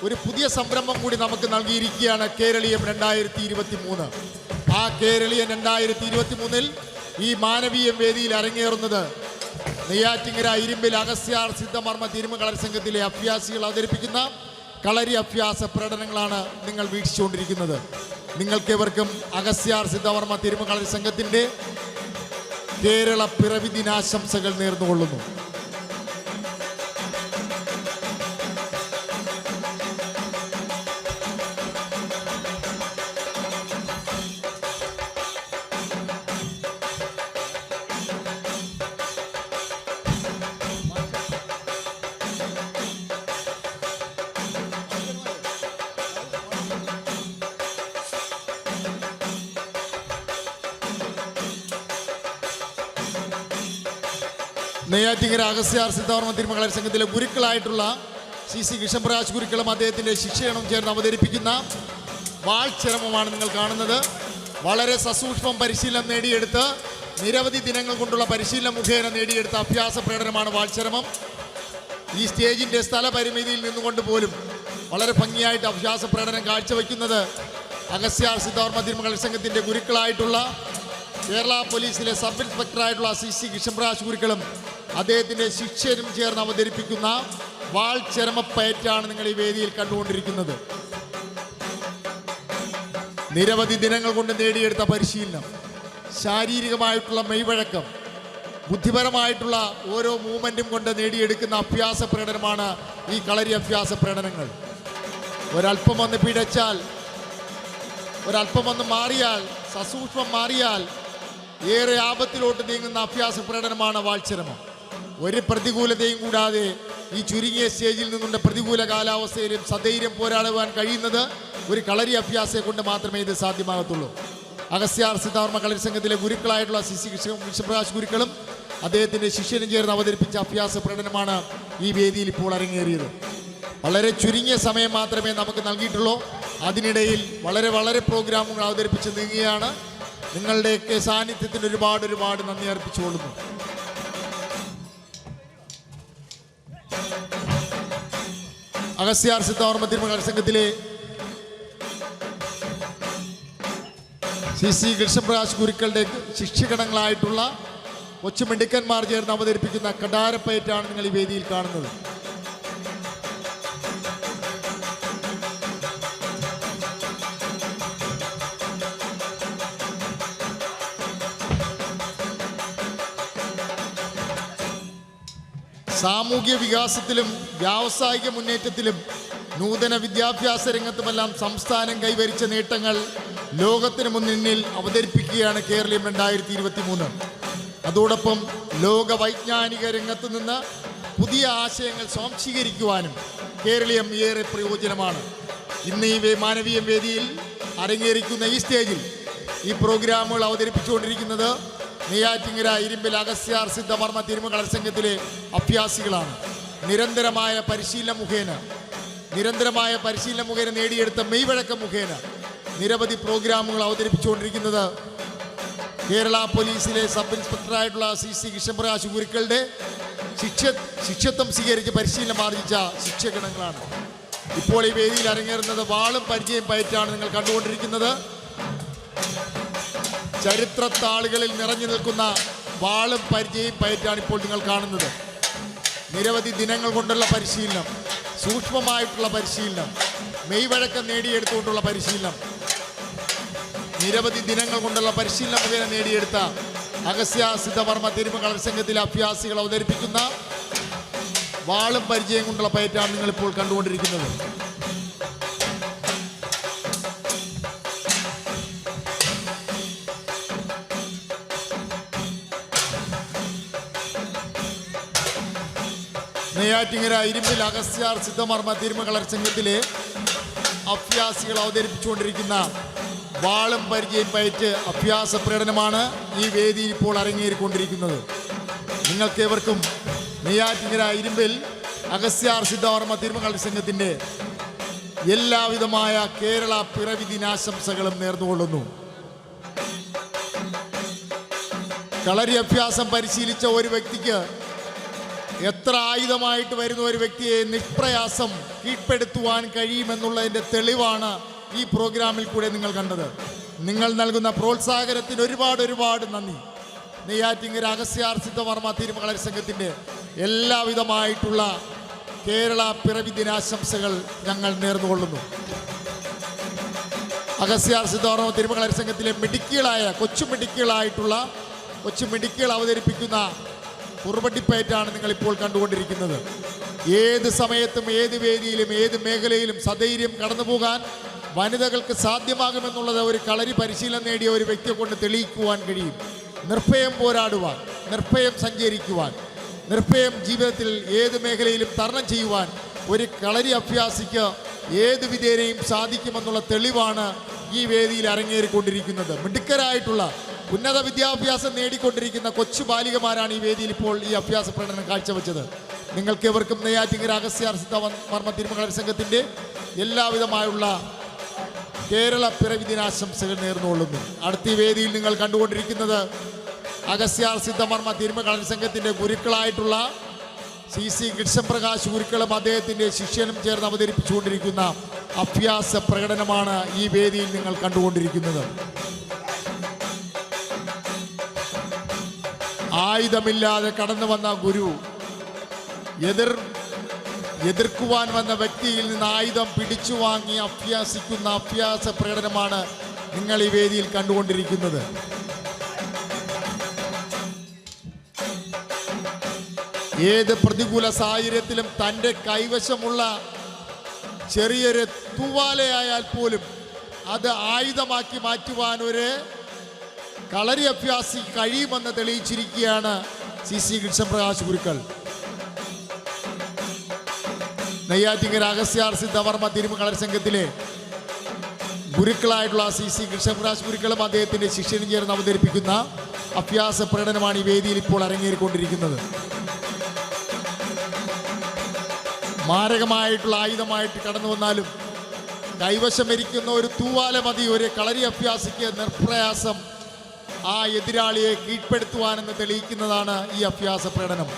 ഒരു പുതിയ സംരംഭം കൂടി നമുക്ക് നൽകിയിരിക്കുകയാണ് കേരളീയം 2023. ആ കേരളീയം 2023 ഈ മാനവീയം വേദിയിൽ അരങ്ങേറുന്നത് നെയ്യാറ്റിങ്കര ഇരുമ്പിൽ അഗസ്ത്യാർ സിദ്ധവർമ്മ തിരുമ കളരി സംഘത്തിലെ അഭ്യാസികൾ അവതരിപ്പിക്കുന്ന കളരി അഭ്യാസ പ്രകടനങ്ങളാണ് നിങ്ങൾ വീക്ഷിച്ചുകൊണ്ടിരിക്കുന്നത്. നിങ്ങൾക്കേവർക്കും അഗസ്ത്യാർ സിദ്ധവർമ്മ തിരുമ കളരി സംഘത്തിൻ്റെ കേരള പിറവി ദിനാശംസകൾ നേർന്നുകൊള്ളുന്നു. നെയ്യാറ്റിങ്കര അഗസ്ത്യാർ സിദ്ധവർമ്മ തിരുമ കളരി സംഘത്തിലെ ഗുരുക്കളായിട്ടുള്ള CC കൃഷ്ണപ്രകാശ് ഗുരുക്കളും അദ്ദേഹത്തിൻ്റെ ശിഷ്യഗണം ചേർന്ന് അവതരിപ്പിക്കുന്ന വാൾചരമമാണ് നിങ്ങൾ കാണുന്നത്. വളരെ സസൂക്ഷ്മം പരിശീലനം നേടിയെടുത്ത് നിരവധി ദിനങ്ങൾ കൊണ്ടുള്ള പരിശീലനം മുഖേന നേടിയെടുത്ത അഭ്യാസ പ്രകടനമാണ് വാൾചരമം. ഈ സ്റ്റേജിൻ്റെ സ്ഥലപരിമിതിയിൽ നിന്നുകൊണ്ട് പോലും വളരെ ഭംഗിയായിട്ട് അഭ്യാസ പ്രകടനം കാഴ്ചവെക്കുന്നത് അഗസ്ത്യാർ സിദ്ധവർമ്മ തിരുമ കളരി സംഘത്തിൻ്റെ ഗുരുക്കളായിട്ടുള്ള കേരള പോലീസിലെ സബ് ഇൻസ്പെക്ടറായിട്ടുള്ള CC കൃഷ്ണപ്രകാശ് ഗുരുക്കളും അദ്ദേഹത്തിൻ്റെ ശിഷ്യരും ചേർന്ന് അവതരിപ്പിക്കുന്ന വാൾചരമപ്പയറ്റാണ് നിങ്ങൾ ഈ വേദിയിൽ കണ്ടുകൊണ്ടിരിക്കുന്നത്. നിരവധി ദിനങ്ങൾ കൊണ്ട് നേടിയെടുത്ത പരിശീലനം, ശാരീരികമായിട്ടുള്ള മെയ്വഴക്കം, ബുദ്ധിപരമായിട്ടുള്ള ഓരോ മൂവ്മെൻറ്റും കൊണ്ട് നേടിയെടുക്കുന്ന അഭ്യാസ പ്രകടനമാണ് ഈ കളരി അഭ്യാസ പ്രകടനങ്ങൾ. ഒരല്പം വന്ന് പിഴച്ചാൽ, ഒരല്പം വന്ന് മാറിയാൽ, സസൂക്ഷ്മം മാറിയാൽ ഏറെ ആപത്തിലോട്ട് നീങ്ങുന്ന അഭ്യാസ പ്രകടനമാണ് വാൾചരമം. ഒരു പ്രതികൂലതയും കൂടാതെ ഈ ചുരുങ്ങിയ സ്റ്റേജിൽ നിന്നുള്ള പ്രതികൂല കാലാവസ്ഥയിലും സധൈര്യം പോരാടുവാൻ കഴിയുന്നത് ഒരു കളരി അഭ്യാസത്തെ കൊണ്ട് മാത്രമേ ഇത് സാധ്യമാകത്തുള്ളൂ. അഗസ്ത്യാർ സിദ്ധവർമ്മ കളരി സംഘത്തിലെ ഗുരുക്കളായിട്ടുള്ള CC കൃഷ്ണപ്രകാശ് ഗുരുക്കളും അദ്ദേഹത്തിൻ്റെ ശിഷ്യനും ചേർന്ന് അവതരിപ്പിച്ച അഭ്യാസ പ്രകടനമാണ് ഈ വേദിയിൽ ഇപ്പോൾ അരങ്ങേറിയത്. വളരെ ചുരുങ്ങിയ സമയം മാത്രമേ നമുക്ക് നൽകിയിട്ടുള്ളൂ. അതിനിടയിൽ വളരെ പ്രോഗ്രാമുകൾ അവതരിപ്പിച്ച് നീങ്ങുകയാണ്. നിങ്ങളുടെയൊക്കെ സാന്നിധ്യത്തിന് ഒരുപാട് നന്ദി അർപ്പിച്ചുകൊള്ളുന്നു. അഗസ്ത്യാർ സിദ്ധവർമ്മ തിരുമ കളരി സംഘത്തിലെ CC കൃഷ്ണപ്രകാശ് ഗുരുക്കളുടെ ശിഷ്യഗണങ്ങളായിട്ടുള്ള കൊച്ചുമിടുക്കന്മാർ ചേർന്ന് അവതരിപ്പിക്കുന്ന കടാരപ്പയറ്റാണ് നിങ്ങൾ ഈ വേദിയിൽ കാണുന്നത്. സാമൂഹ്യ വികാസത്തിലും വ്യാവസായിക മുന്നേറ്റത്തിലും നൂതന വിദ്യാഭ്യാസ രംഗത്തുമെല്ലാം സംസ്ഥാനം കൈവരിച്ച നേട്ടങ്ങൾ ലോകത്തിന് മുന്നിൽ അവതരിപ്പിക്കുകയാണ് കേരളീയം 2023. അതോടൊപ്പം ലോക വൈജ്ഞാനിക രംഗത്തു നിന്ന് പുതിയ ആശയങ്ങൾ സ്വാംശീകരിക്കുവാനും കേരളീയം ഏറെ പ്രയോജനമാണ്. ഇന്ന് ഈ മാനവീയ വേദിയിൽ അരങ്ങേറിക്കുന്ന ഈ സ്റ്റേജിൽ ഈ പ്രോഗ്രാമുകൾ അവതരിപ്പിച്ചുകൊണ്ടിരിക്കുന്നത് നെയ്യാറ്റിങ്കര ഇരുമ്പിൽ അഗസ്ത്യാർ സിദ്ധമർമ്മ തിരുമകളർ സംഘത്തിലെ അഭ്യാസികളാണ്. നിരന്തരമായ പരിശീലനം മുഖേന നേടിയെടുത്ത മെയ്വഴക്കം മുഖേന നിരവധി പ്രോഗ്രാമുകൾ അവതരിപ്പിച്ചുകൊണ്ടിരിക്കുന്നത് കേരള പോലീസിലെ സബ് ഇൻസ്പെക്ടറായിട്ടുള്ള CC കൃഷ്ണപ്രകാശ് ഗുരുക്കളുടെ ശിഷ്യത്വം സ്വീകരിച്ച് പരിശീലനം ആർജിച്ച ശിക്ഷകണങ്ങളാണ്. ഇപ്പോൾ ഈ വേദിയിൽ അരങ്ങേറുന്നത് വാളും പരിചയം പയറ്റാണ് നിങ്ങൾ കണ്ടുകൊണ്ടിരിക്കുന്നത്. ചരിത്രത്താളുകളിൽ നിറഞ്ഞു നിൽക്കുന്ന വാളും പരിചയം പയറ്റാണ് ഇപ്പോൾ നിങ്ങൾ കാണുന്നത്. നിരവധി ദിനങ്ങൾ കൊണ്ടുള്ള പരിശീലനം, സൂക്ഷ്മമായിട്ടുള്ള പരിശീലനം, മെയ്വഴക്കം നേടിയെടുത്തുകൊണ്ടുള്ള പരിശീലനം, നിരവധി ദിനങ്ങൾ കൊണ്ടുള്ള പരിശീലനം മുഖേന നേടിയെടുത്ത അഗസ്ത്യ സിദ്ധമർമ്മ തിരുമകളർ സംഘത്തിലെ അഭ്യാസികൾ അവതരിപ്പിക്കുന്ന വാളും പരിചയം കൊണ്ടുള്ള പയറ്റാണ് നിങ്ങളിപ്പോൾ കണ്ടുകൊണ്ടിരിക്കുന്നത്. നെയ്യാറ്റിങ്കര ഇരുമ്പിൽ അഗസ്ത്യാർ സിദ്ധമർമ്മ തിരുമകളർ സംഘത്തിലെ അഭ്യാസികൾ അവതരിപ്പിച്ചുകൊണ്ടിരിക്കുന്ന വാളും പരിചയം പയറ്റ് അഭ്യാസ പ്രകടനമാണ് ഈ വേദിയിൽ ഇപ്പോൾ അരങ്ങേറിക്കൊണ്ടിരിക്കുന്നത്. നിങ്ങൾക്കേവർക്കും നെയ്യാറ്റിങ്കര ഇരുമ്പിൽ അഗസ്ത്യാർ സിദ്ധമർമ്മ തിരുമകളർ സംഘത്തിൻ്റെ എല്ലാവിധമായ കേരള പിറവി ദിനാശംസകളും നേർന്നുകൊള്ളുന്നു. കളരി അഭ്യാസം പരിശീലിച്ച ഒരു വ്യക്തിക്ക് എത്ര ആയുധമായിട്ട് വരുന്ന ഒരു വ്യക്തിയെ നിഷ്പ്രയാസം കീഴ്പ്പെടുത്തുവാൻ കഴിയുമെന്നുള്ളതിൻ്റെ തെളിവാണ് ഈ പ്രോഗ്രാമിൽ കൂടെ നിങ്ങൾ കണ്ടത്. നിങ്ങൾ നൽകുന്ന പ്രോത്സാഹനത്തിന് ഒരുപാട് നന്ദി. നെയ്യാറ്റിങ്കര അഗസ്ത്യാർ സിദ്ധമർമ്മ തിരുമകളർ സംഘത്തിൻ്റെ എല്ലാവിധമായിട്ടുള്ള കേരള പിറവി ദിനാശംസകൾ ഞങ്ങൾ നേർന്നുകൊള്ളുന്നു. അഗസ്ത്യാർ സിദ്ധമർമ്മ തിരുമകളർ സംഘത്തിലെ കൊച്ചു മിടുക്കികൾ അവതരിപ്പിക്കുന്ന കുറുവട്ടിപ്പയറ്റാണ് നിങ്ങളിപ്പോൾ കണ്ടുകൊണ്ടിരിക്കുന്നത്. ഏത് സമയത്തും ഏത് വേദിയിലും ഏത് മേഖലയിലും സധൈര്യം കടന്നു പോകാൻ വനിതകൾക്ക് സാധ്യമാകുമെന്നുള്ളത് ഒരു കളരി പരിശീലനം നേടിയ ഒരു വ്യക്തിയെ കൊണ്ട് തെളിയിക്കുവാൻ കഴിയും. നിർഭയം പോരാടുവാൻ, നിർഭയം സഞ്ചരിക്കുവാൻ, നിർഭയം ജീവിതത്തിൽ ഏത് മേഖലയിലും തരണം ചെയ്യുവാൻ ഒരു കളരി അഭ്യാസിക്ക് ഏത് വിധേനയും സാധിക്കുമെന്നുള്ള തെളിവാണ് ഈ വേദിയിൽ അരങ്ങേറിക്കൊണ്ടിരിക്കുന്നത്. മിടുക്കരായിട്ടുള്ള ഉന്നത വിദ്യാഭ്യാസം നേടിക്കൊണ്ടിരിക്കുന്ന കൊച്ചു ബാലികമാരാണ് ഈ വേദിയിൽ ഇപ്പോൾ ഈ അഭ്യാസ പ്രകടനം കാഴ്ചവെച്ചത്. നിങ്ങൾക്കേവർക്കും നെയ്യാറ്റിങ്കര അഗസ്ത്യാർ സിദ്ധമർമ്മ തിരുമകളർ സംഘത്തിൻ്റെ എല്ലാവിധമായുള്ള കേരള പിറവി ദിനാശംസകൾ നേർന്നുകൊള്ളുന്നു. അടുത്ത വേദിയിൽ നിങ്ങൾ കണ്ടുകൊണ്ടിരിക്കുന്നത് അഗസ്ത്യാർ സിദ്ധമർമ്മ തിരുമകളർ സംഘത്തിൻ്റെ ഗുരുക്കളായിട്ടുള്ള CC കൃഷ്ണപ്രകാശ് ഗുരുക്കളും അദ്ദേഹത്തിൻ്റെ ശിഷ്യനും ചേർന്ന് അവതരിപ്പിച്ചുകൊണ്ടിരിക്കുന്ന അഭ്യാസ പ്രകടനമാണ് ഈ വേദിയിൽ നിങ്ങൾ കണ്ടുകൊണ്ടിരിക്കുന്നത്. ആയുധമില്ലാതെ കടന്നു വന്ന ഗുരു എതിർക്കുവാൻ വന്ന വ്യക്തിയിൽ നിന്ന് ആയുധം പിടിച്ചു വാങ്ങി അഭ്യാസിക്കുന്ന അഭ്യാസ പ്രകടനമാണ് നിങ്ങൾ ഈ വേദിയിൽ കണ്ടുകൊണ്ടിരിക്കുന്നത്. ഏത് പ്രതികൂല സാഹചര്യത്തിലും തൻ്റെ കൈവശമുള്ള ചെറിയൊരു തൂവാലയായാൽ പോലും അത് ആയുധമാക്കി മാറ്റുവാൻ ഒരു കളരി അഭ്യാസി കഴിയുമെന്ന് തെളിയിച്ചിരിക്കുകയാണ് CC കൃഷ്ണപ്രകാശ് ഗുരുക്കൾ. നെയ്യാറ്റിങ്കര അഗസ്ത്യാർ സിദ്ധമർമ്മ തിരുമകളർ സംഘത്തിലെ ഗുരുക്കളായിട്ടുള്ള CC കൃഷ്ണപ്രകാശ് ഗുരുക്കളും അദ്ദേഹത്തിൻ്റെ ശിഷ്യനും ചേർന്ന് അവതരിപ്പിക്കുന്ന അഭ്യാസ പ്രകടനമാണ് ഈ വേദിയിൽ ഇപ്പോൾ അരങ്ങേറിക്കൊണ്ടിരിക്കുന്നത്. മാരകമായിട്ടുള്ള ആയുധമായിട്ട് കടന്നു വന്നാലും കൈവശമിരിക്കുന്ന ഒരു തൂവാല മതി ഒരു കളരി അഭ്യാസിക്ക് നിർപ്രയാസം ആ എതിരാളിയെ കീഴ്പ്പെടുത്തുവാനെന്ന് തെളിയിക്കുന്നതാണ് ഈ അഭ്യാസ പ്രകടനം.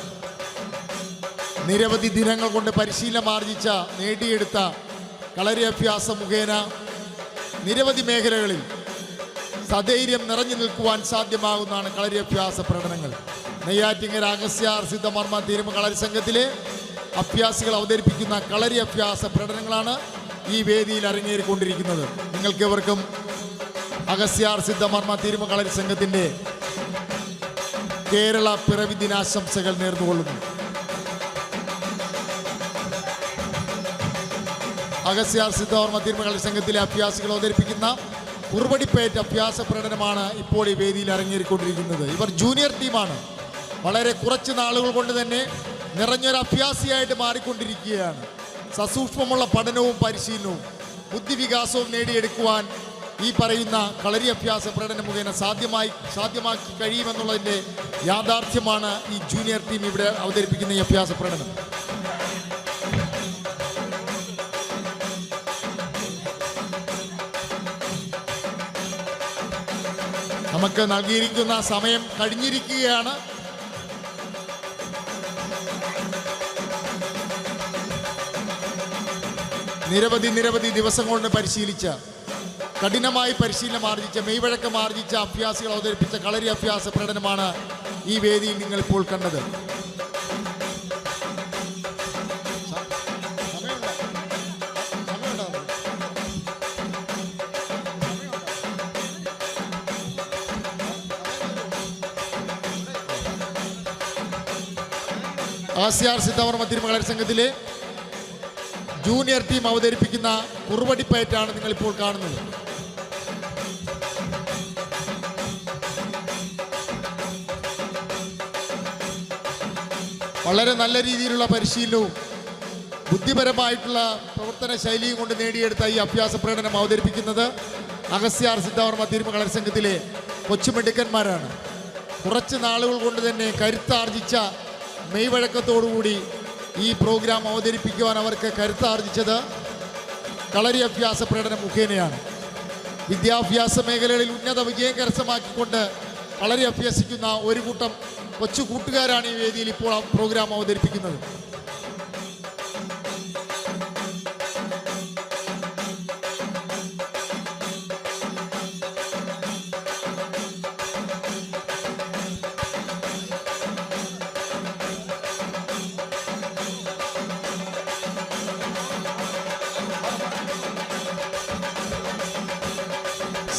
നിരവധി ദിനങ്ങൾ കൊണ്ട് പരിശീലനം ആർജിച്ച നേടിയെടുത്ത കളരി അഭ്യാസം മുഖേന നിരവധി മേഖലകളിൽ സധൈര്യം നിറഞ്ഞു നിൽക്കുവാൻ സാധ്യമാകുന്നതാണ് കളരി അഭ്യാസ പ്രകടനങ്ങൾ. നെയ്യാറ്റിങ്കര അഗസ്ത്യാർ സിദ്ധമർമ്മ തിരുമകളർ സംഘത്തിലെ അഭ്യാസികൾ അവതരിപ്പിക്കുന്ന കളരി അഭ്യാസ പ്രകടനങ്ങളാണ് ഈ വേദിയിൽ അരങ്ങേറിക്കൊണ്ടിരിക്കുന്നത്. നിങ്ങൾക്കേവർക്കും അഗസ്ത്യാർ സിദ്ധമർമ്മ തിരുമകളർ സംഘത്തിൻ്റെ കേരള പിറവി ദിനാശംസകൾ നേർന്നുകൊള്ളുന്നു. അഗസ്ത്യാർ സിദ്ധമർമ്മ തിരുമകളർ സംഘത്തിലെ അഭ്യാസികൾ അവതരിപ്പിക്കുന്ന കുറുവടിപ്പയറ്റ് അഭ്യാസ പ്രകടനമാണ് ഇപ്പോൾ ഈ വേദിയിൽ അരങ്ങേറിക്കൊണ്ടിരിക്കുന്നത്. ഇവർ ജൂനിയർ ടീമാണ്. വളരെ കുറച്ച് നാളുകൾ കൊണ്ട് തന്നെ നിറഞ്ഞൊരു അഭ്യാസിയായിട്ട് മാറിക്കൊണ്ടിരിക്കുകയാണ്. സസൂക്ഷ്മമുള്ള പഠനവും പരിശീലനവും ബുദ്ധിവികാസവും നേടിയെടുക്കുവാൻ ഈ പറയുന്ന കളരി അഭ്യാസ പ്രകടനം മുഖേന സാധ്യമാക്കി കഴിയുമെന്നുള്ളതിൻ്റെ യാഥാർത്ഥ്യമാണ് ഈ ജൂനിയർ ടീം ഇവിടെ അവതരിപ്പിക്കുന്ന ഈ അഭ്യാസ പ്രകടനം. നമുക്ക് നൽകിയിരിക്കുന്ന സമയം കഴിഞ്ഞിരിക്കുകയാണ്. നിരവധി ദിവസം കൊണ്ട് പരിശീലിച്ച, കഠിനമായി പരിശീലനം ആർജിച്ച, മെയ്വഴക്കം ആർജിച്ച അഭ്യാസികൾ അവതരിപ്പിച്ച കളരി അഭ്യാസ പ്രകടനമാണ് ഈ വേദിയിൽ നിങ്ങൾ ഇപ്പോൾ കണ്ടത്. ആസിയാർ സിദ്ധാവർമ്മ തിരുമകളരി സംഘത്തിലെ ജൂനിയർ ടീം അവതരിപ്പിക്കുന്ന കുറുവടിപ്പയറ്റാണ് നിങ്ങളിപ്പോൾ കാണുന്നത്. വളരെ നല്ല രീതിയിലുള്ള പരിശീലനവും ബുദ്ധിപരമായിട്ടുള്ള പ്രവർത്തന ശൈലിയും കൊണ്ട് നേടിയെടുത്ത ഈ അഭ്യാസ പ്രകടനം അവതരിപ്പിക്കുന്നത് അഗസ്യാർ സിദ്ധാവർമ്മ തിരുമകളരി സംഘത്തിലെ കൊച്ചുമിടുക്കന്മാരാണ്. കുറച്ച് നാളുകൾ കൊണ്ട് തന്നെ കരുത്താർജിച്ച മെയ്വഴക്കത്തോടുകൂടി ഈ പ്രോഗ്രാം അവതരിപ്പിക്കുവാൻ അവർക്ക് കരുത്താർജിച്ചത് കളരി അഭ്യാസ പ്രകടനം മുഖേനയാണ്. വിദ്യാഭ്യാസ മേഖലകളിൽ ഉന്നത വിജയം കരസ്ഥമാക്കിക്കൊണ്ട് കളരി അഭ്യസിക്കുന്ന ഒരു കൂട്ടം കൊച്ചു കൂട്ടുകാരാണ് ഈ വേദിയിൽ ഇപ്പോൾ പ്രോഗ്രാം അവതരിപ്പിക്കുന്നത്.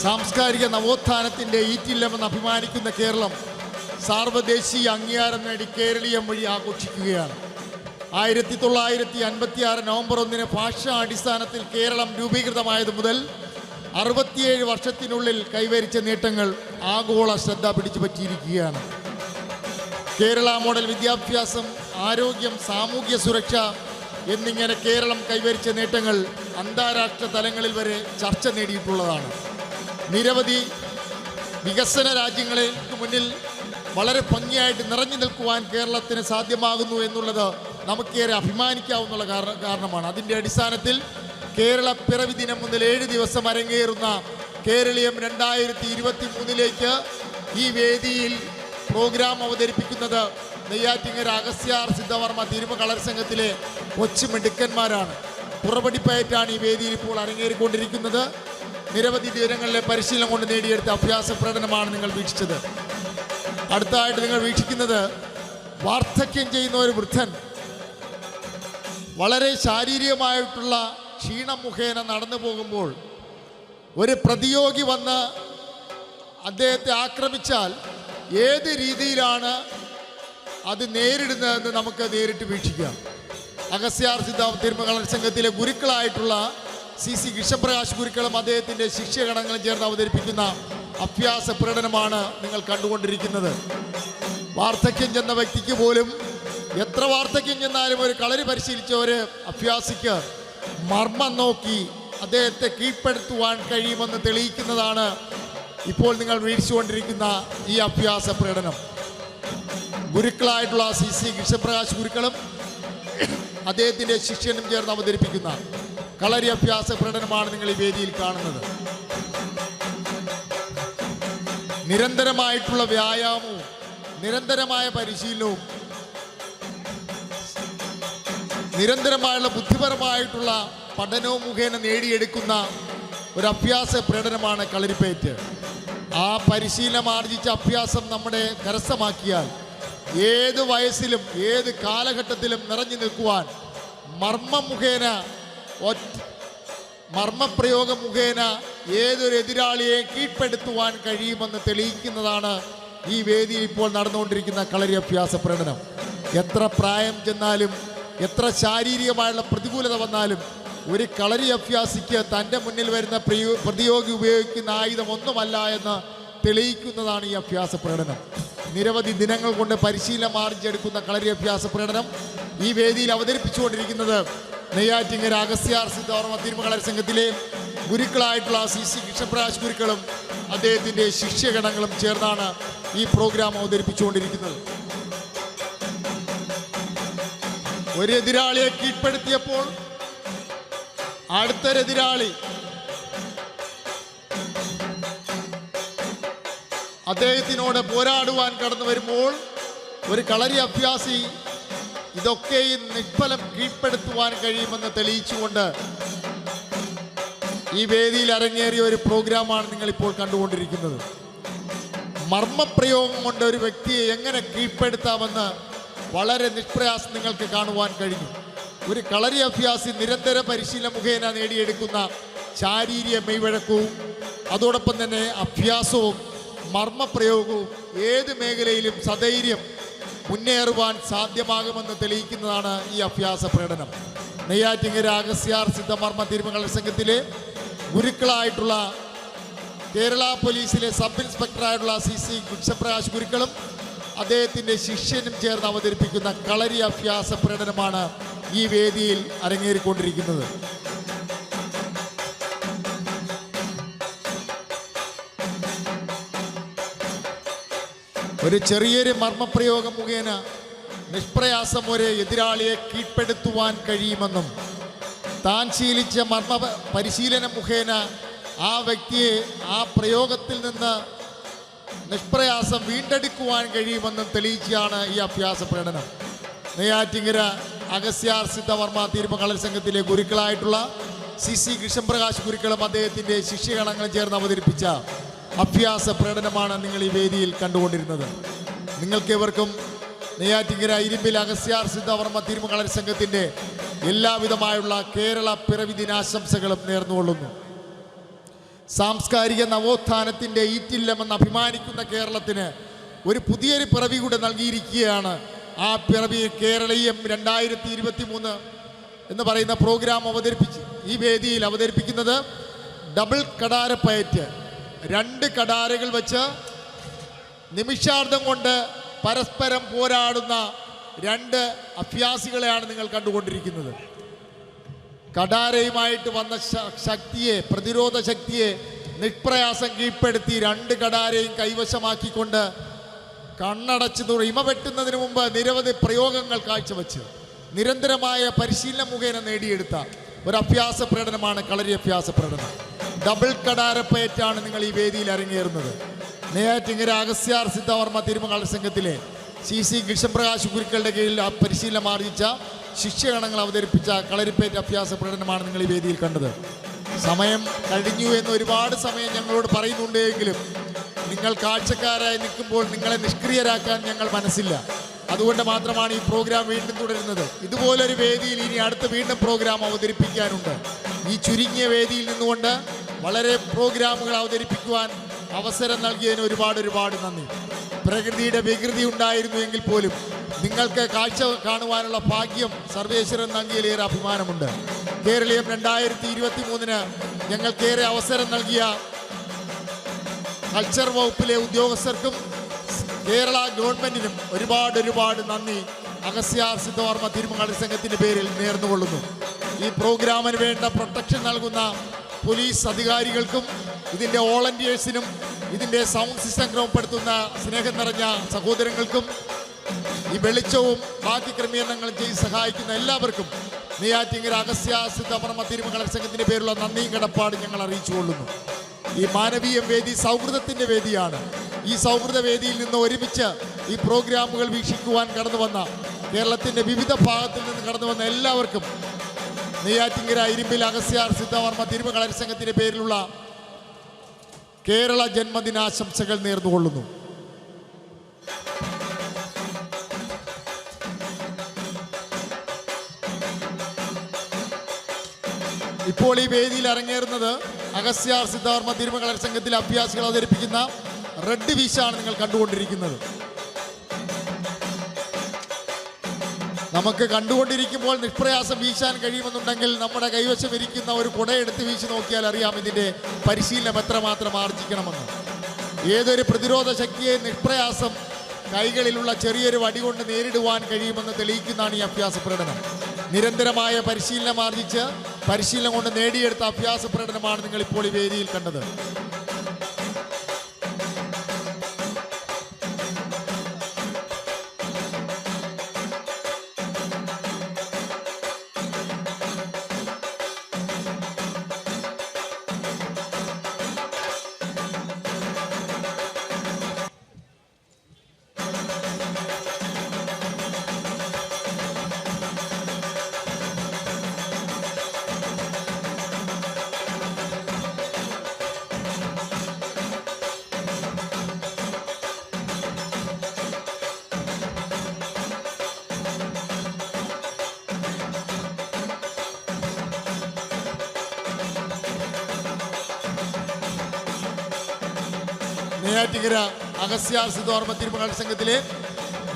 സാംസ്കാരിക നവോത്ഥാനത്തിൻ്റെ ഈറ്റില്ലമെന്ന് അഭിമാനിക്കുന്ന കേരളം സാർവദേശീയ അംഗീകാരം നേടി കേരളീയം വഴി ആഘോഷിക്കുകയാണ്. 1956 നവംബർ 1 ഭാഷാ അടിസ്ഥാനത്തിൽ കേരളം രൂപീകൃതമായത് മുതൽ 67 വർഷത്തിനുള്ളിൽ കൈവരിച്ച നേട്ടങ്ങൾ ആഗോള ശ്രദ്ധ പിടിച്ചു പറ്റിയിരിക്കുകയാണ്. കേരള മോഡൽ വിദ്യാഭ്യാസം, ആരോഗ്യം, സാമൂഹ്യ സുരക്ഷ എന്നിങ്ങനെ കേരളം കൈവരിച്ച നേട്ടങ്ങൾ അന്താരാഷ്ട്ര തലങ്ങളിൽ വരെ ചർച്ച നേടിയിട്ടുള്ളതാണ്. നിരവധി വികസന രാജ്യങ്ങൾക്ക് മുന്നിൽ വളരെ ഭംഗിയായിട്ട് നിറഞ്ഞു നിൽക്കുവാൻ കേരളത്തിന് സാധ്യമാകുന്നു എന്നുള്ളത് നമുക്കേറെ അഭിമാനിക്കാവുന്ന കാരണമാണ്. അതിൻ്റെ അടിസ്ഥാനത്തിൽ കേരള പിറവി ദിനം മുതൽ 7 ദിവസം അരങ്ങേറുന്ന കേരളീയം 2023 ഈ വേദിയിൽ പ്രോഗ്രാം അവതരിപ്പിക്കുന്നത് നെയ്യാറ്റിങ്ങര അഗസ്യാർ സിദ്ധവർമ്മ തിരുമകളരി സംഘത്തിലെ കൊച്ചുമിടുക്കന്മാരാണ്. പുറപടിപ്പയറ്റാണ് ഈ വേദിയിൽ ഇപ്പോൾ അരങ്ങേറിക്കൊണ്ടിരിക്കുന്നത്. നിരവധി ദിനങ്ങളിലെ പരിശീലനം കൊണ്ട് നേടിയെടുത്ത അഭ്യാസ പ്രകടനമാണ് നിങ്ങൾ വീക്ഷിച്ചത്. അടുത്തതായിട്ട് നിങ്ങൾ വീക്ഷിക്കുന്നത് വാർദ്ധക്യം ചെയ്യുന്ന ഒരു വൃദ്ധൻ വളരെ ശാരീരികമായിട്ടുള്ള ക്ഷീണം മുഖേന നടന്നു പോകുമ്പോൾ ഒരു പ്രതിയോഗി വന്ന് അദ്ദേഹത്തെ ആക്രമിച്ചാൽ ഏത് രീതിയിലാണ് അത് നേരിടുന്നതെന്ന് നമുക്ക് നേരിട്ട് വീക്ഷിക്കാം. അഗസ്യാർ സിദ്ധാവർമ്മ തിരുമകളരി സംഘത്തിലെ ഗുരുക്കളായിട്ടുള്ള CC കൃഷ്ണപ്രകാശ് ഗുരുക്കളും അദ്ദേഹത്തിൻ്റെ ശിഷ്യഗണങ്ങളും ചേർന്ന് അവതരിപ്പിക്കുന്ന അഭ്യാസ പ്രകടനമാണ് നിങ്ങൾ കണ്ടുകൊണ്ടിരിക്കുന്നത്. വാർദ്ധക്യം ചെന്ന വ്യക്തിക്ക് പോലും എത്ര വാർദ്ധക്യം ചെന്നാലും ഒരു കളരി പരിശീലിച്ച ഒരു അഭ്യാസിക്ക് മർമ്മം നോക്കി അദ്ദേഹത്തെ കീഴ്പ്പെടുത്തുവാൻ കഴിയുമെന്ന് തെളിയിക്കുന്നതാണ് ഇപ്പോൾ നിങ്ങൾ വീക്ഷിച്ചുകൊണ്ടിരിക്കുന്ന ഈ അഭ്യാസ പ്രകടനം. ഗുരുക്കളായിട്ടുള്ള CC കൃഷ്ണപ്രകാശ് ഗുരുക്കളും അദ്ദേഹത്തിൻ്റെ ശിഷ്യനും ചേർന്ന് അവതരിപ്പിക്കുന്ന കളരി അഭ്യാസ പ്രകടനമാണ് നിങ്ങൾ ഈ വേദിയിൽ കാണുന്നത്. നിരന്തരമായിട്ടുള്ള വ്യായാമവും നിരന്തരമായ പരിശീലനവും നിരന്തരമായുള്ള ബുദ്ധിപരമായിട്ടുള്ള പഠനവും മുഖേന നേടിയെടുക്കുന്ന ഒരു അഭ്യാസ പ്രകടനമാണ് കളരിപ്പയറ്റ്. ആ പരിശീലനം ആർജിച്ച അഭ്യാസം നമ്മുടെ കരസ്ഥമാക്കിയാൽ ഏത് വയസ്സിലും ഏത് കാലഘട്ടത്തിലും നിറഞ്ഞു നിൽക്കുവാൻ മർമ്മപ്രയോഗം മുഖേന ഏതൊരു എതിരാളിയെ കീഴ്പ്പെടുത്തുവാൻ കഴിയുമെന്ന് തെളിയിക്കുന്നതാണ് ഈ വേദിയിൽ ഇപ്പോൾ നടന്നുകൊണ്ടിരിക്കുന്ന കളരി അഭ്യാസ പ്രകടനം. എത്ര പ്രായം ചെന്നാലും എത്ര ശാരീരികമായുള്ള പ്രതികൂലത വന്നാലും ഒരു കളരി അഭ്യാസിക്ക് തൻ്റെ മുന്നിൽ വരുന്ന പ്രതിയോഗി ഉപയോഗിക്കുന്ന ആയുധം ഒന്നുമല്ല എന്ന് തെളിയിക്കുന്നതാണ് ഈ അഭ്യാസ പ്രകടനം. നിരവധി ദിനങ്ങൾ കൊണ്ട് പരിശീലനം ആർജിച്ചെടുക്കുന്ന കളരി അഭ്യാസ പ്രകടനം ഈ വേദിയിൽ അവതരിപ്പിച്ചുകൊണ്ടിരിക്കുന്നത് നെയ്യാറ്റിങ്ങര അഗസ്യാർ സിദ്ധവർമ്മ തിരുമകളരി സംഘത്തിലെ ഗുരുക്കളായിട്ടുള്ള CC കൃഷ്ണപ്രകാശ് ഗുരുക്കളും അദ്ദേഹത്തിൻ്റെ ശിഷ്യഗണങ്ങളും ചേർന്നാണ് ഈ പ്രോഗ്രാം അവതരിപ്പിച്ചുകൊണ്ടിരിക്കുന്നത്. ഒരു എതിരാളിയെ കീഴ്പ്പെടുത്തിയപ്പോൾ അടുത്തൊരെതിരാളി അദ്ദേഹത്തിനോട് പോരാടുവാൻ കടന്നു വരുമ്പോൾ ഒരു കളരി അഭ്യാസി ഇതൊക്കെയും നിഷ്ഫലം കീഴ്പ്പെടുത്തുവാൻ കഴിയുമെന്ന് തെളിയിച്ചുകൊണ്ട് ഈ വേദിയിൽ അരങ്ങേറിയ ഒരു പ്രോഗ്രാമാണ് നിങ്ങളിപ്പോൾ കണ്ടുകൊണ്ടിരിക്കുന്നത്. മർമ്മപ്രയോഗം കൊണ്ട് ഒരു വ്യക്തിയെ എങ്ങനെ കീഴ്പ്പെടുത്താമെന്ന് വളരെ നിഷ്പ്രയാസം നിങ്ങൾക്ക് കാണുവാൻ കഴിഞ്ഞു. ഒരു കളരി അഭ്യാസി നിരന്തര പരിശീലന മുഖേന നേടിയെടുക്കുന്ന ശാരീരിക മെയ്വഴക്കവും അതോടൊപ്പം തന്നെ അഭ്യാസവും മർമ്മപ്രയോഗവും ഏത് മേഖലയിലും സധൈര്യം മുന്നേറുവാൻ സാധ്യമാകുമെന്ന് തെളിയിക്കുന്നതാണ് ഈ അഭ്യാസ പ്രകടനം. നെയ്യാറ്റിങ്കര അഗസ്യാർ സിദ്ധമർമ്മ തിരുമംഗല സംഘത്തിലെ ഗുരുക്കളായിട്ടുള്ള കേരള പോലീസിലെ സബ് ഇൻസ്പെക്ടറായിട്ടുള്ള CC കൃഷ്ണപ്രകാശ് ഗുരുക്കളും അദ്ദേഹത്തിൻ്റെ ശിഷ്യനും ചേർന്ന് അവതരിപ്പിക്കുന്ന കളരി അഭ്യാസ പ്രകടനമാണ് ഈ വേദിയിൽ അരങ്ങേറിക്കൊണ്ടിരിക്കുന്നത്. ഒരു ചെറിയൊരു മർമ്മപ്രയോഗം മുഖേന നിഷ്പ്രയാസം ഒരു എതിരാളിയെ കീഴ്പ്പെടുത്തുവാൻ കഴിയുമെന്നും താൻ ശീലിച്ച മർമ്മ പരിശീലനം മുഖേന ആ വ്യക്തിയെ ആ പ്രയോഗത്തിൽ നിന്ന് നിഷ്പ്രയാസം വീണ്ടെടുക്കുവാൻ കഴിയുമെന്നും തെളിയിച്ചാണ് ഈ അഭ്യാസ പ്രകടനം. നെയ്യാറ്റിങ്കര അഗസ്യാർ സിദ്ധവർമ്മ തിരുമംഗല സംഘത്തിലെ ഗുരുക്കളായിട്ടുള്ള CC കൃഷ്ണപ്രകാശ് ഗുരുക്കളും അദ്ദേഹത്തിൻ്റെ ശിഷ്യഗണങ്ങളും ചേർന്ന് അവതരിപ്പിച്ച അഭ്യാസ പ്രകടനമാണ് നിങ്ങൾ ഈ വേദിയിൽ കണ്ടുകൊണ്ടിരുന്നത്. നിങ്ങൾക്കേവർക്കും നെയ്യാറ്റിങ്കര ഇരുമ്പിൽ അഗസ്യാർ സിദ്ധവർമ്മ തിരുമംഗല സംഘത്തിൻ്റെ എല്ലാവിധമായുള്ള കേരള പിറവി ദിനാശംസകളും നേർന്നുകൊള്ളുന്നു. സാംസ്കാരിക നവോത്ഥാനത്തിൻ്റെ ഈറ്റില്ലമെന്ന് അഭിമാനിക്കുന്ന കേരളത്തിന് ഒരു പുതിയൊരു പിറവി കൂടെ നൽകിയിരിക്കുകയാണ്. ആ പിറവി കേരളീയം 2023 എന്ന് പറയുന്ന പ്രോഗ്രാം ഈ വേദിയിൽ അവതരിപ്പിക്കുന്നത് ഡബിൾ കടാരപ്പയറ്റ്. 2 കടാരകൾ വെച്ച് നിമിഷാർദ്ധം കൊണ്ട് പരസ്പരം പോരാടുന്ന 2 അഭ്യാസികളെയാണ് നിങ്ങൾ കണ്ടുകൊണ്ടിരിക്കുന്നത്. കടാരയുമായിട്ട് വന്ന ശക്തിയെ, പ്രതിരോധ ശക്തിയെ നിഷ്പ്രയാസം കീഴ്പ്പെടുത്തി 2 കടാരയും കൈവശമാക്കിക്കൊണ്ട് കണ്ണടച്ച് ഇമ വെട്ടുന്നതിന് മുമ്പ് നിരവധി പ്രയോഗങ്ങൾ കാഴ്ചവെച്ച് നിരന്തരമായ പരിശീലന മുഖേന നേടിയെടുത്ത ഒരു അഭ്യാസ പ്രകടനമാണ് കളരി അഭ്യാസ പ്രകടനം. ഡബിൾ കടാരപ്പയറ്റാണ് നിങ്ങൾ ഈ വേദിയിൽ അരങ്ങേറുന്നത്. നെയ്യാറ്റിങ്കര അഗസ്യാർ സിദ്ധവർമ്മ തിരുമംഗല സംഘത്തിലെ CC കൃഷ്ണപ്രകാശ് ഗുരുക്കളുടെ കീഴിൽ പരിശീലനം ആർജിച്ച ശിഷ്യഗണങ്ങൾ അവതരിപ്പിച്ച കളരിപ്പയറ്റ് അഭ്യാസ പ്രകടനമാണ് നിങ്ങൾ ഈ വേദിയിൽ കണ്ടത്. സമയം കഴിഞ്ഞു എന്ന് ഒരുപാട് സമയം ഞങ്ങളോട് പറയുന്നുണ്ടെങ്കിലും നിങ്ങൾ കാഴ്ചക്കാരായി നിൽക്കുമ്പോൾ നിങ്ങളെ നിഷ്ക്രിയരാക്കാൻ ഞങ്ങൾ മനസ്സില്ല. അതുകൊണ്ട് മാത്രമാണ് ഈ പ്രോഗ്രാം വീണ്ടും തുടരുന്നത്. ഇതുപോലൊരു വേദിയിൽ ഇനി അടുത്ത് വീണ്ടും പ്രോഗ്രാം അവതരിപ്പിക്കാനുണ്ട്. ഈ ചുരുങ്ങിയ വേദിയിൽ നിന്നുകൊണ്ട് വളരെ പ്രോഗ്രാമുകൾ അവതരിപ്പിക്കുവാൻ അവസരം നൽകിയതിന് ഒരുപാട് നന്ദി. പ്രകൃതിയുടെ വികൃതി ഉണ്ടായിരുന്നു എങ്കിൽ പോലും നിങ്ങൾക്ക് കാഴ്ച കാണുവാനുള്ള ഭാഗ്യം സർവേശ്വരൻ നൽകിയതിലേറെ അഭിമാനമുണ്ട്. കേരളീയം 2023 ഞങ്ങൾക്കേറെ അവസരം നൽകിയ കൾച്ചർ വകുപ്പിലെ ഉദ്യോഗസ്ഥർക്കും കേരള ഗവൺമെൻറ്റിനും ഒരുപാട് നന്ദി അഗസ്യാർ സിദ്ധവർമ്മ തിരുമംഗല സംഘത്തിൻ്റെ പേരിൽ നേർന്നുകൊള്ളുന്നു. ഈ പ്രോഗ്രാമിന് വേണ്ട പ്രൊട്ടക്ഷൻ നൽകുന്ന പോലീസ് അധികാരികൾക്കും ഇതിൻ്റെ വോളണ്ടിയേഴ്സിനും ഇതിൻ്റെ സൗണ്ട് സിസ്റ്റം ക്രമപ്പെടുത്തുന്ന സ്നേഹം നിറഞ്ഞ സഹോദരങ്ങൾക്കും ഈ വെളിച്ചവും ബാക്കി ക്രമീകരണങ്ങളും ചെയ്ത് സഹായിക്കുന്ന എല്ലാവർക്കും നെയ്യാറ്റിങ്കര അഗസ്യാർ സിദ്ധവർമ്മ തിരുമംഗല സംഘത്തിൻ്റെ പേരുള്ള നന്ദിയും കടപ്പാടും ഞങ്ങൾ അറിയിച്ചുകൊള്ളുന്നു. ഈ മാനവീയ വേദി സൗഹൃദത്തിൻ്റെ വേദിയാണ്. ഈ സൗഹൃദ വേദിയിൽ നിന്ന് ഒരുമിച്ച് ഈ പ്രോഗ്രാമുകൾ വീക്ഷിക്കുവാൻ കടന്നു വന്ന കേരളത്തിൻ്റെ വിവിധ ഭാഗത്തിൽ നിന്ന് കടന്നു വന്ന എല്ലാവർക്കും നെയ്യാറ്റിങ്കര ഇരുമ്പിൽ അഗസ്യാർ സിദ്ധവർമ്മ തിരുമംഗല സംഘത്തിൻ്റെ പേരിലുള്ള കേരള ജന്മദിനാശംസകൾ നേർന്നുകൊള്ളുന്നു. ഇപ്പോൾ ഈ വേദിയിൽ അരങ്ങേറുന്നത് അഗസ്യാർ സിദ്ധവർമ്മ തിരുമംഗല സംഘത്തിലെ അഭ്യാസികൾ അവതരിപ്പിക്കുന്ന റെഡ് വീശാണ് നിങ്ങൾ കണ്ടുകൊണ്ടിരിക്കുന്നത്. നമുക്ക് കണ്ടുകൊണ്ടിരിക്കുമ്പോൾ നിഷ്പ്രയാസം വീശാൻ കഴിയുമെന്നുണ്ടെങ്കിൽ നമ്മുടെ കൈവശം ഇരിക്കുന്ന ഒരു കുടയെടുത്ത് വീശി നോക്കിയാൽ അറിയാം ഇതിൻ്റെ പരിശീലനം എത്രമാത്രം ആർജിക്കണമെന്ന്. ഏതൊരു പ്രതിരോധ ശക്തിയെ നിഷ്പ്രയാസം കൈകളിലുള്ള ചെറിയൊരു വടി കൊണ്ട് നേരിടുവാൻ കഴിയുമെന്ന് തെളിയിക്കുന്നതാണ് ഈ അഭ്യാസ പ്രകടനം. നിരന്തരമായ പരിശീലനം ആർജിച്ച് പരിശീലനം കൊണ്ട് നേടിയെടുത്ത അഭ്യാസ പ്രകടനമാണ് നിങ്ങൾ ഇപ്പോൾ ഈ വേദിയിൽ കണ്ടത്. നെയ്യാറ്റിങ്കര അഗസ്ത്യാർ സിദ്ധോർമ്മ തിരുമകൾ സംഘത്തിലെ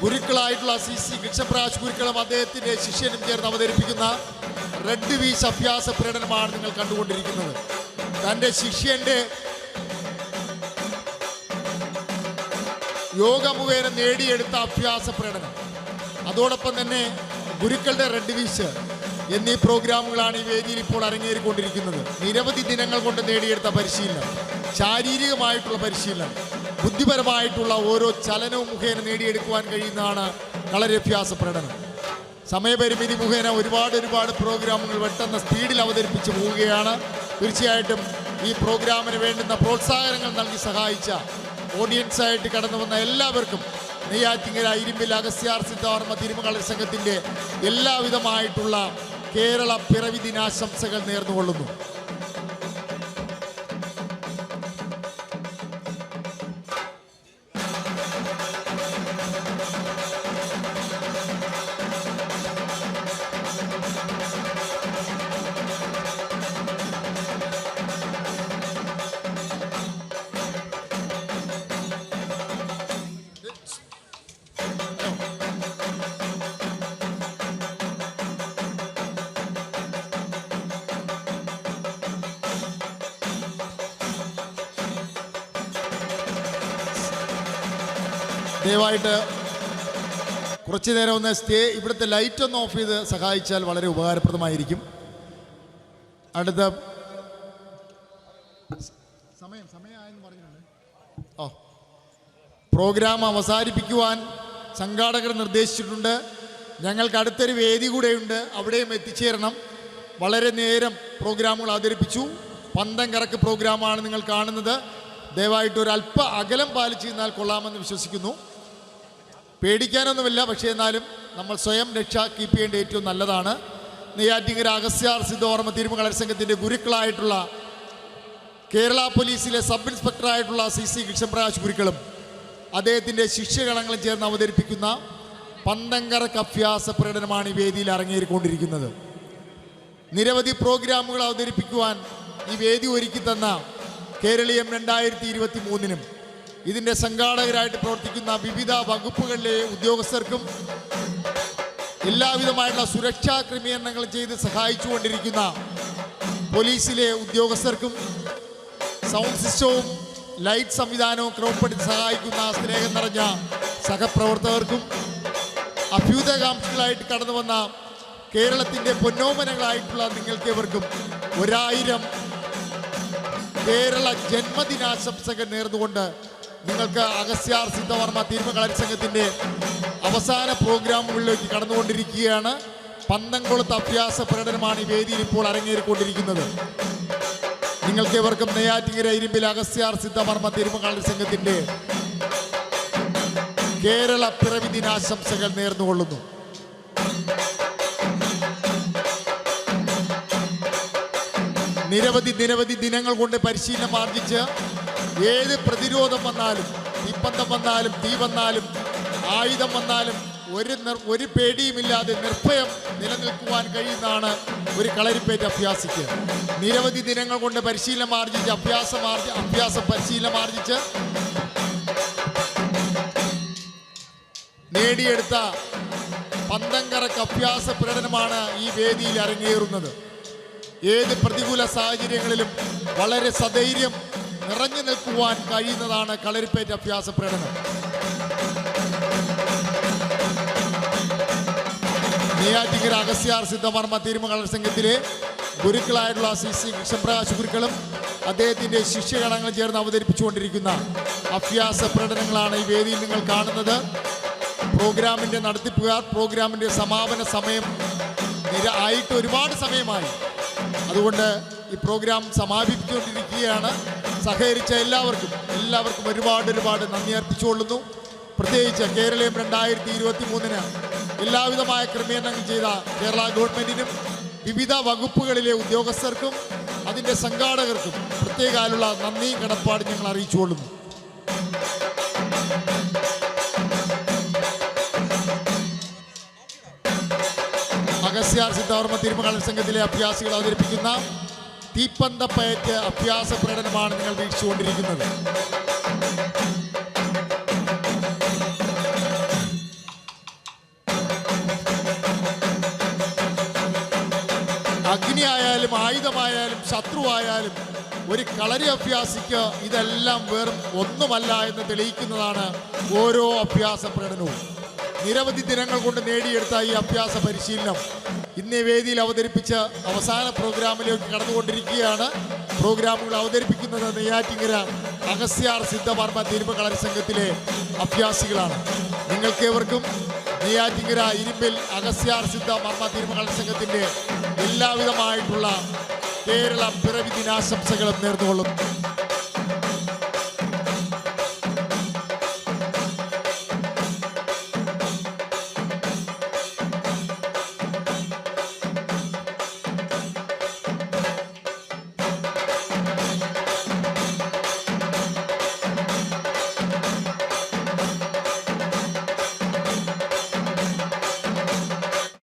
ഗുരുക്കളായിട്ടുള്ള CC കൃഷ്ണപ്രകാശ് ഗുരുക്കളും അദ്ദേഹത്തിൻ്റെ ശിഷ്യനും ചേർന്ന് അവതരിപ്പിക്കുന്ന റെഡ് വീശ് അഭ്യാസ പ്രകടനമാണ് നിങ്ങൾ കണ്ടുകൊണ്ടിരിക്കുന്നത്. തൻ്റെ ശിഷ്യൻ്റെ യോഗ മുഖേന നേടിയെടുത്ത അഭ്യാസ പ്രകടനം, അതോടൊപ്പം തന്നെ ഗുരുക്കളുടെ റെഡ് വീശ് എന്നീ പ്രോഗ്രാമുകളാണ് ഈ വേദിയിൽ ഇപ്പോൾ അരങ്ങേറിക്കൊണ്ടിരിക്കുന്നത്. നിരവധി ദിനങ്ങൾ കൊണ്ട് നേടിയെടുത്ത പരിശീലനം, ശാരീരികമായിട്ടുള്ള പരിശീലനം, ബുദ്ധിപരമായിട്ടുള്ള ഓരോ ചലനവും മുഖേന നേടിയെടുക്കുവാൻ കഴിയുന്നതാണ് കളരിയഭ്യാസ പ്രകടനം. സമയപരിമിതി മുഖേന ഒരുപാട് പ്രോഗ്രാമുകൾ പെട്ടെന്ന് സ്പീഡിൽ അവതരിപ്പിച്ച് പോവുകയാണ്. തീർച്ചയായിട്ടും ഈ പ്രോഗ്രാമിന് വേണ്ടുന്ന പ്രോത്സാഹനങ്ങൾ നൽകി സഹായിച്ച ഓഡിയൻസായിട്ട് കടന്നു വന്ന എല്ലാവർക്കും നെയ്യാറ്റിങ്കര ഇരുമ്പിൽ അഗസ്ത്യാർ സിദ്ധോർമ്മ തിരുമകളരി സംഘത്തിൻ്റെ എല്ലാവിധമായിട്ടുള്ള കേരള പിറവി ദിനാശംസകൾ നേർന്നുകൊള്ളുന്നു. ദയവായിട്ട് കുറച്ചു നേരം ഒന്ന് ഇവിടുത്തെ ലൈറ്റ് ഒന്ന് ഓഫ് ചെയ്ത് സഹായിച്ചാൽ വളരെ ഉപകാരപ്രദമായിരിക്കും. അടുത്ത സമയമായെന്ന് പറഞ്ഞിട്ടുണ്ട്. പ്രോഗ്രാം അവസാനിപ്പിക്കുവാൻ സംഘാടകർ നിർദ്ദേശിച്ചിട്ടുണ്ട്. ഞങ്ങൾക്ക് അടുത്തൊരു വേദി കൂടെയുണ്ട്, അവിടെയും എത്തിച്ചേരണം. വളരെ നേരം പ്രോഗ്രാമുകൾ അവതരിപ്പിച്ചു. പന്തം കറക്ക് പ്രോഗ്രാമാണ് നിങ്ങൾ കാണുന്നത്. ദയവായിട്ട് ഒരു അല്പ അകലം പാലിച്ചു നിന്നാൽ കൊള്ളാമെന്ന് വിശ്വസിക്കുന്നു. പേടിക്കാനൊന്നുമില്ല, പക്ഷേ എന്നാലും നമ്മൾ സ്വയം രക്ഷ കീപ്പ് ചെയ്യേണ്ട ഏറ്റവും നല്ലതാണ്. നെയ്യാറ്റിങ്കര അഗസ്ത്യാർ സിദ്ധോർമ്മ തിരുമകളരി സംഘത്തിൻ്റെ ഗുരുക്കളായിട്ടുള്ള കേരള പോലീസിലെ സബ് ഇൻസ്പെക്ടറായിട്ടുള്ള CC കൃഷ്ണപ്രകാശ് ഗുരുക്കളും അദ്ദേഹത്തിൻ്റെ ശിഷ്യഗണങ്ങളും ചേർന്ന് അവതരിപ്പിക്കുന്ന പന്തങ്കറക്ക് അഭ്യാസ പ്രകടനമാണ് ഈ വേദിയിൽ അരങ്ങേറിക്കൊണ്ടിരിക്കുന്നത്. നിരവധി പ്രോഗ്രാമുകൾ അവതരിപ്പിക്കുവാൻ ഈ വേദി ഒരുക്കി തന്ന കേരളീയം 2023-നും ഇതിൻ്റെ സംഘാടകരായിട്ട് പ്രവർത്തിക്കുന്ന വിവിധ വകുപ്പുകളിലെ ഉദ്യോഗസ്ഥർക്കും എല്ലാവിധമായിട്ടുള്ള സുരക്ഷാ ക്രമീകരണങ്ങൾ ചെയ്ത് സഹായിച്ചുകൊണ്ടിരിക്കുന്ന പോലീസിലെ ഉദ്യോഗസ്ഥർക്കും സൗണ്ട് സിസ്റ്റവും ലൈറ്റ് സംവിധാനവും ക്രമപ്പെടുത്തി സഹായിക്കുന്ന സ്നേഹം നിറഞ്ഞ സഹപ്രവർത്തകർക്കും അഭ്യുദയകാംക്ഷികളായിട്ട് കടന്നു വന്ന കേരളത്തിൻ്റെ പൊന്നോമനകളായിട്ടുള്ള നിങ്ങൾക്കേവർക്കും 1000 കേരള ജന്മദിനാശംസകൾ നേർന്നുകൊണ്ട് നിങ്ങൾക്ക് അഗസ്ത്യാർ സിദ്ധോർമ്മ തിരുമകളരി സംഘത്തിൻ്റെ അവസാന പ്രോഗ്രാമുകളിലേക്ക് കടന്നുകൊണ്ടിരിക്കുകയാണ്. പന്തംകൊളുത്ത് അഭ്യാസ പ്രകടനമാണ് ഈ വേദിയിൽ ഇപ്പോൾ അരങ്ങേറിക്കൊണ്ടിരിക്കുന്നത്. നിങ്ങൾക്കേവർക്കും നെയ്യാറ്റിങ്കര ഇരുമ്പിൽ അഗസ്ത്യാർ സിദ്ധോർമ്മ തിരുമകളരി സംഘത്തിൻ്റെ കേരള പിറവി ദിനാശംസകൾ നേർന്നുകൊള്ളുന്നു. നിരവധി ദിനങ്ങൾ കൊണ്ട് പരിശീലനം ആർജിച്ച് ഏത് പ്രതിരോധം വന്നാലും, തീപ്പന്തം വന്നാലും, തീ വന്നാലും, ആയുധം വന്നാലും ഒരു പേടിയുമില്ലാതെ നിർഭയം നിലനിൽക്കുവാൻ കഴിയുന്നതാണ് ഒരു കളരിപ്പയറ്റ് അഭ്യാസിക്ക്. നിരവധി ദിനങ്ങൾ കൊണ്ട് പരിശീലനം ആർജിച്ച് പരിശീലനം ആർജിച്ച് നേടിയെടുത്ത പന്തംകറക്ക് അഭ്യാസ പ്രകടനമാണ് ഈ വേദിയിൽ അരങ്ങേറുന്നത്. ഏത് പ്രതികൂല സാഹചര്യങ്ങളിലും വളരെ സധൈര്യം നിറഞ്ഞു നിൽക്കുവാൻ കഴിയുന്നതാണ് കളരിപ്പയറ്റ് അഭ്യാസ പ്രകടനം. നെയ്യാറ്റിങ്കര അഗസ്ത്യാർ സിദ്ധോർമ്മ തിരുമകളരി സംഘത്തിലെ ഗുരുക്കളായിട്ടുള്ള CC കൃഷ്ണപ്രകാശ് ഗുരുക്കളും അദ്ദേഹത്തിൻ്റെ ശിഷ്യഗണങ്ങളും ചേർന്ന് അവതരിപ്പിച്ചുകൊണ്ടിരിക്കുന്ന അഭ്യാസ പ്രകടനങ്ങളാണ് ഈ വേദിയിൽ നിങ്ങൾ കാണുന്നത്. പ്രോഗ്രാമിൻ്റെ നടത്തിപ്പുകാർ പ്രോഗ്രാമിൻ്റെ സമാപന സമയം ആയിട്ട് ഒരുപാട് സമയമായി. അതുകൊണ്ട് ഈ പ്രോഗ്രാം സമാപിപ്പിച്ചുകൊണ്ടിരിക്കുകയാണ്. സഹകരിച്ച എല്ലാവർക്കും ഒരുപാട് നന്ദി അർപ്പിച്ചുകൊള്ളുന്നു. പ്രത്യേകിച്ച് കേരളീയം 2023 എല്ലാവിധമായ ക്രമീകരണങ്ങൾ ചെയ്ത കേരള ഗവൺമെൻറ്റിനും വിവിധ വകുപ്പുകളിലെ ഉദ്യോഗസ്ഥർക്കും അതിൻ്റെ സംഘാടകർക്കും പ്രത്യേകമായുള്ള നന്ദിയും കടപ്പാടും ഞങ്ങൾ അറിയിച്ചുകൊള്ളുന്നു. അഗസ്ത്യാർ സിദ്ധവർമ്മ തിരുമകള സംഘത്തിലെ അഭ്യാസികൾ അവതരിപ്പിക്കുന്ന തീപ്പന്തപ്പയറ്റ് അഭ്യാസ പ്രകടനമാണ് നിങ്ങൾ വീക്ഷിച്ചുകൊണ്ടിരിക്കുന്നത്. അഗ്നിയായാലും ആയുധമായാലും ശത്രുവായാലും ഒരു കളരി അഭ്യാസിക്ക് ഇതെല്ലാം വെറും ഒന്നുമല്ല എന്ന് തെളിയിക്കുന്നതാണ് ഓരോ അഭ്യാസ പ്രകടനവും. നിരവധി ദിനങ്ങൾ കൊണ്ട് നേടിയെടുത്ത ഈ അഭ്യാസ പരിശീലനം ഇന്നേ വേദിയിൽ അവതരിപ്പിച്ച് അവസാന പ്രോഗ്രാമിലേക്ക് കടന്നുകൊണ്ടിരിക്കുകയാണ്. പ്രോഗ്രാമുകൾ അവതരിപ്പിക്കുന്നത് നെയ്യാറ്റിങ്കര അഗസ്ത്യാർ സിദ്ധവർമ്മ തിരുമകളരി സംഘത്തിലെ അഭ്യാസികളാണ്. നിങ്ങൾക്കേവർക്കും നെയ്യാറ്റിങ്കര ഇരുമ്പിൽ അഗസ്ത്യാർ സിദ്ധവർമ്മ തിരുമകളരി സംഘത്തിൻ്റെ എല്ലാവിധമായിട്ടുള്ള കേരള പിറവി ദിനാശംസകളും നേർന്നുകൊള്ളും.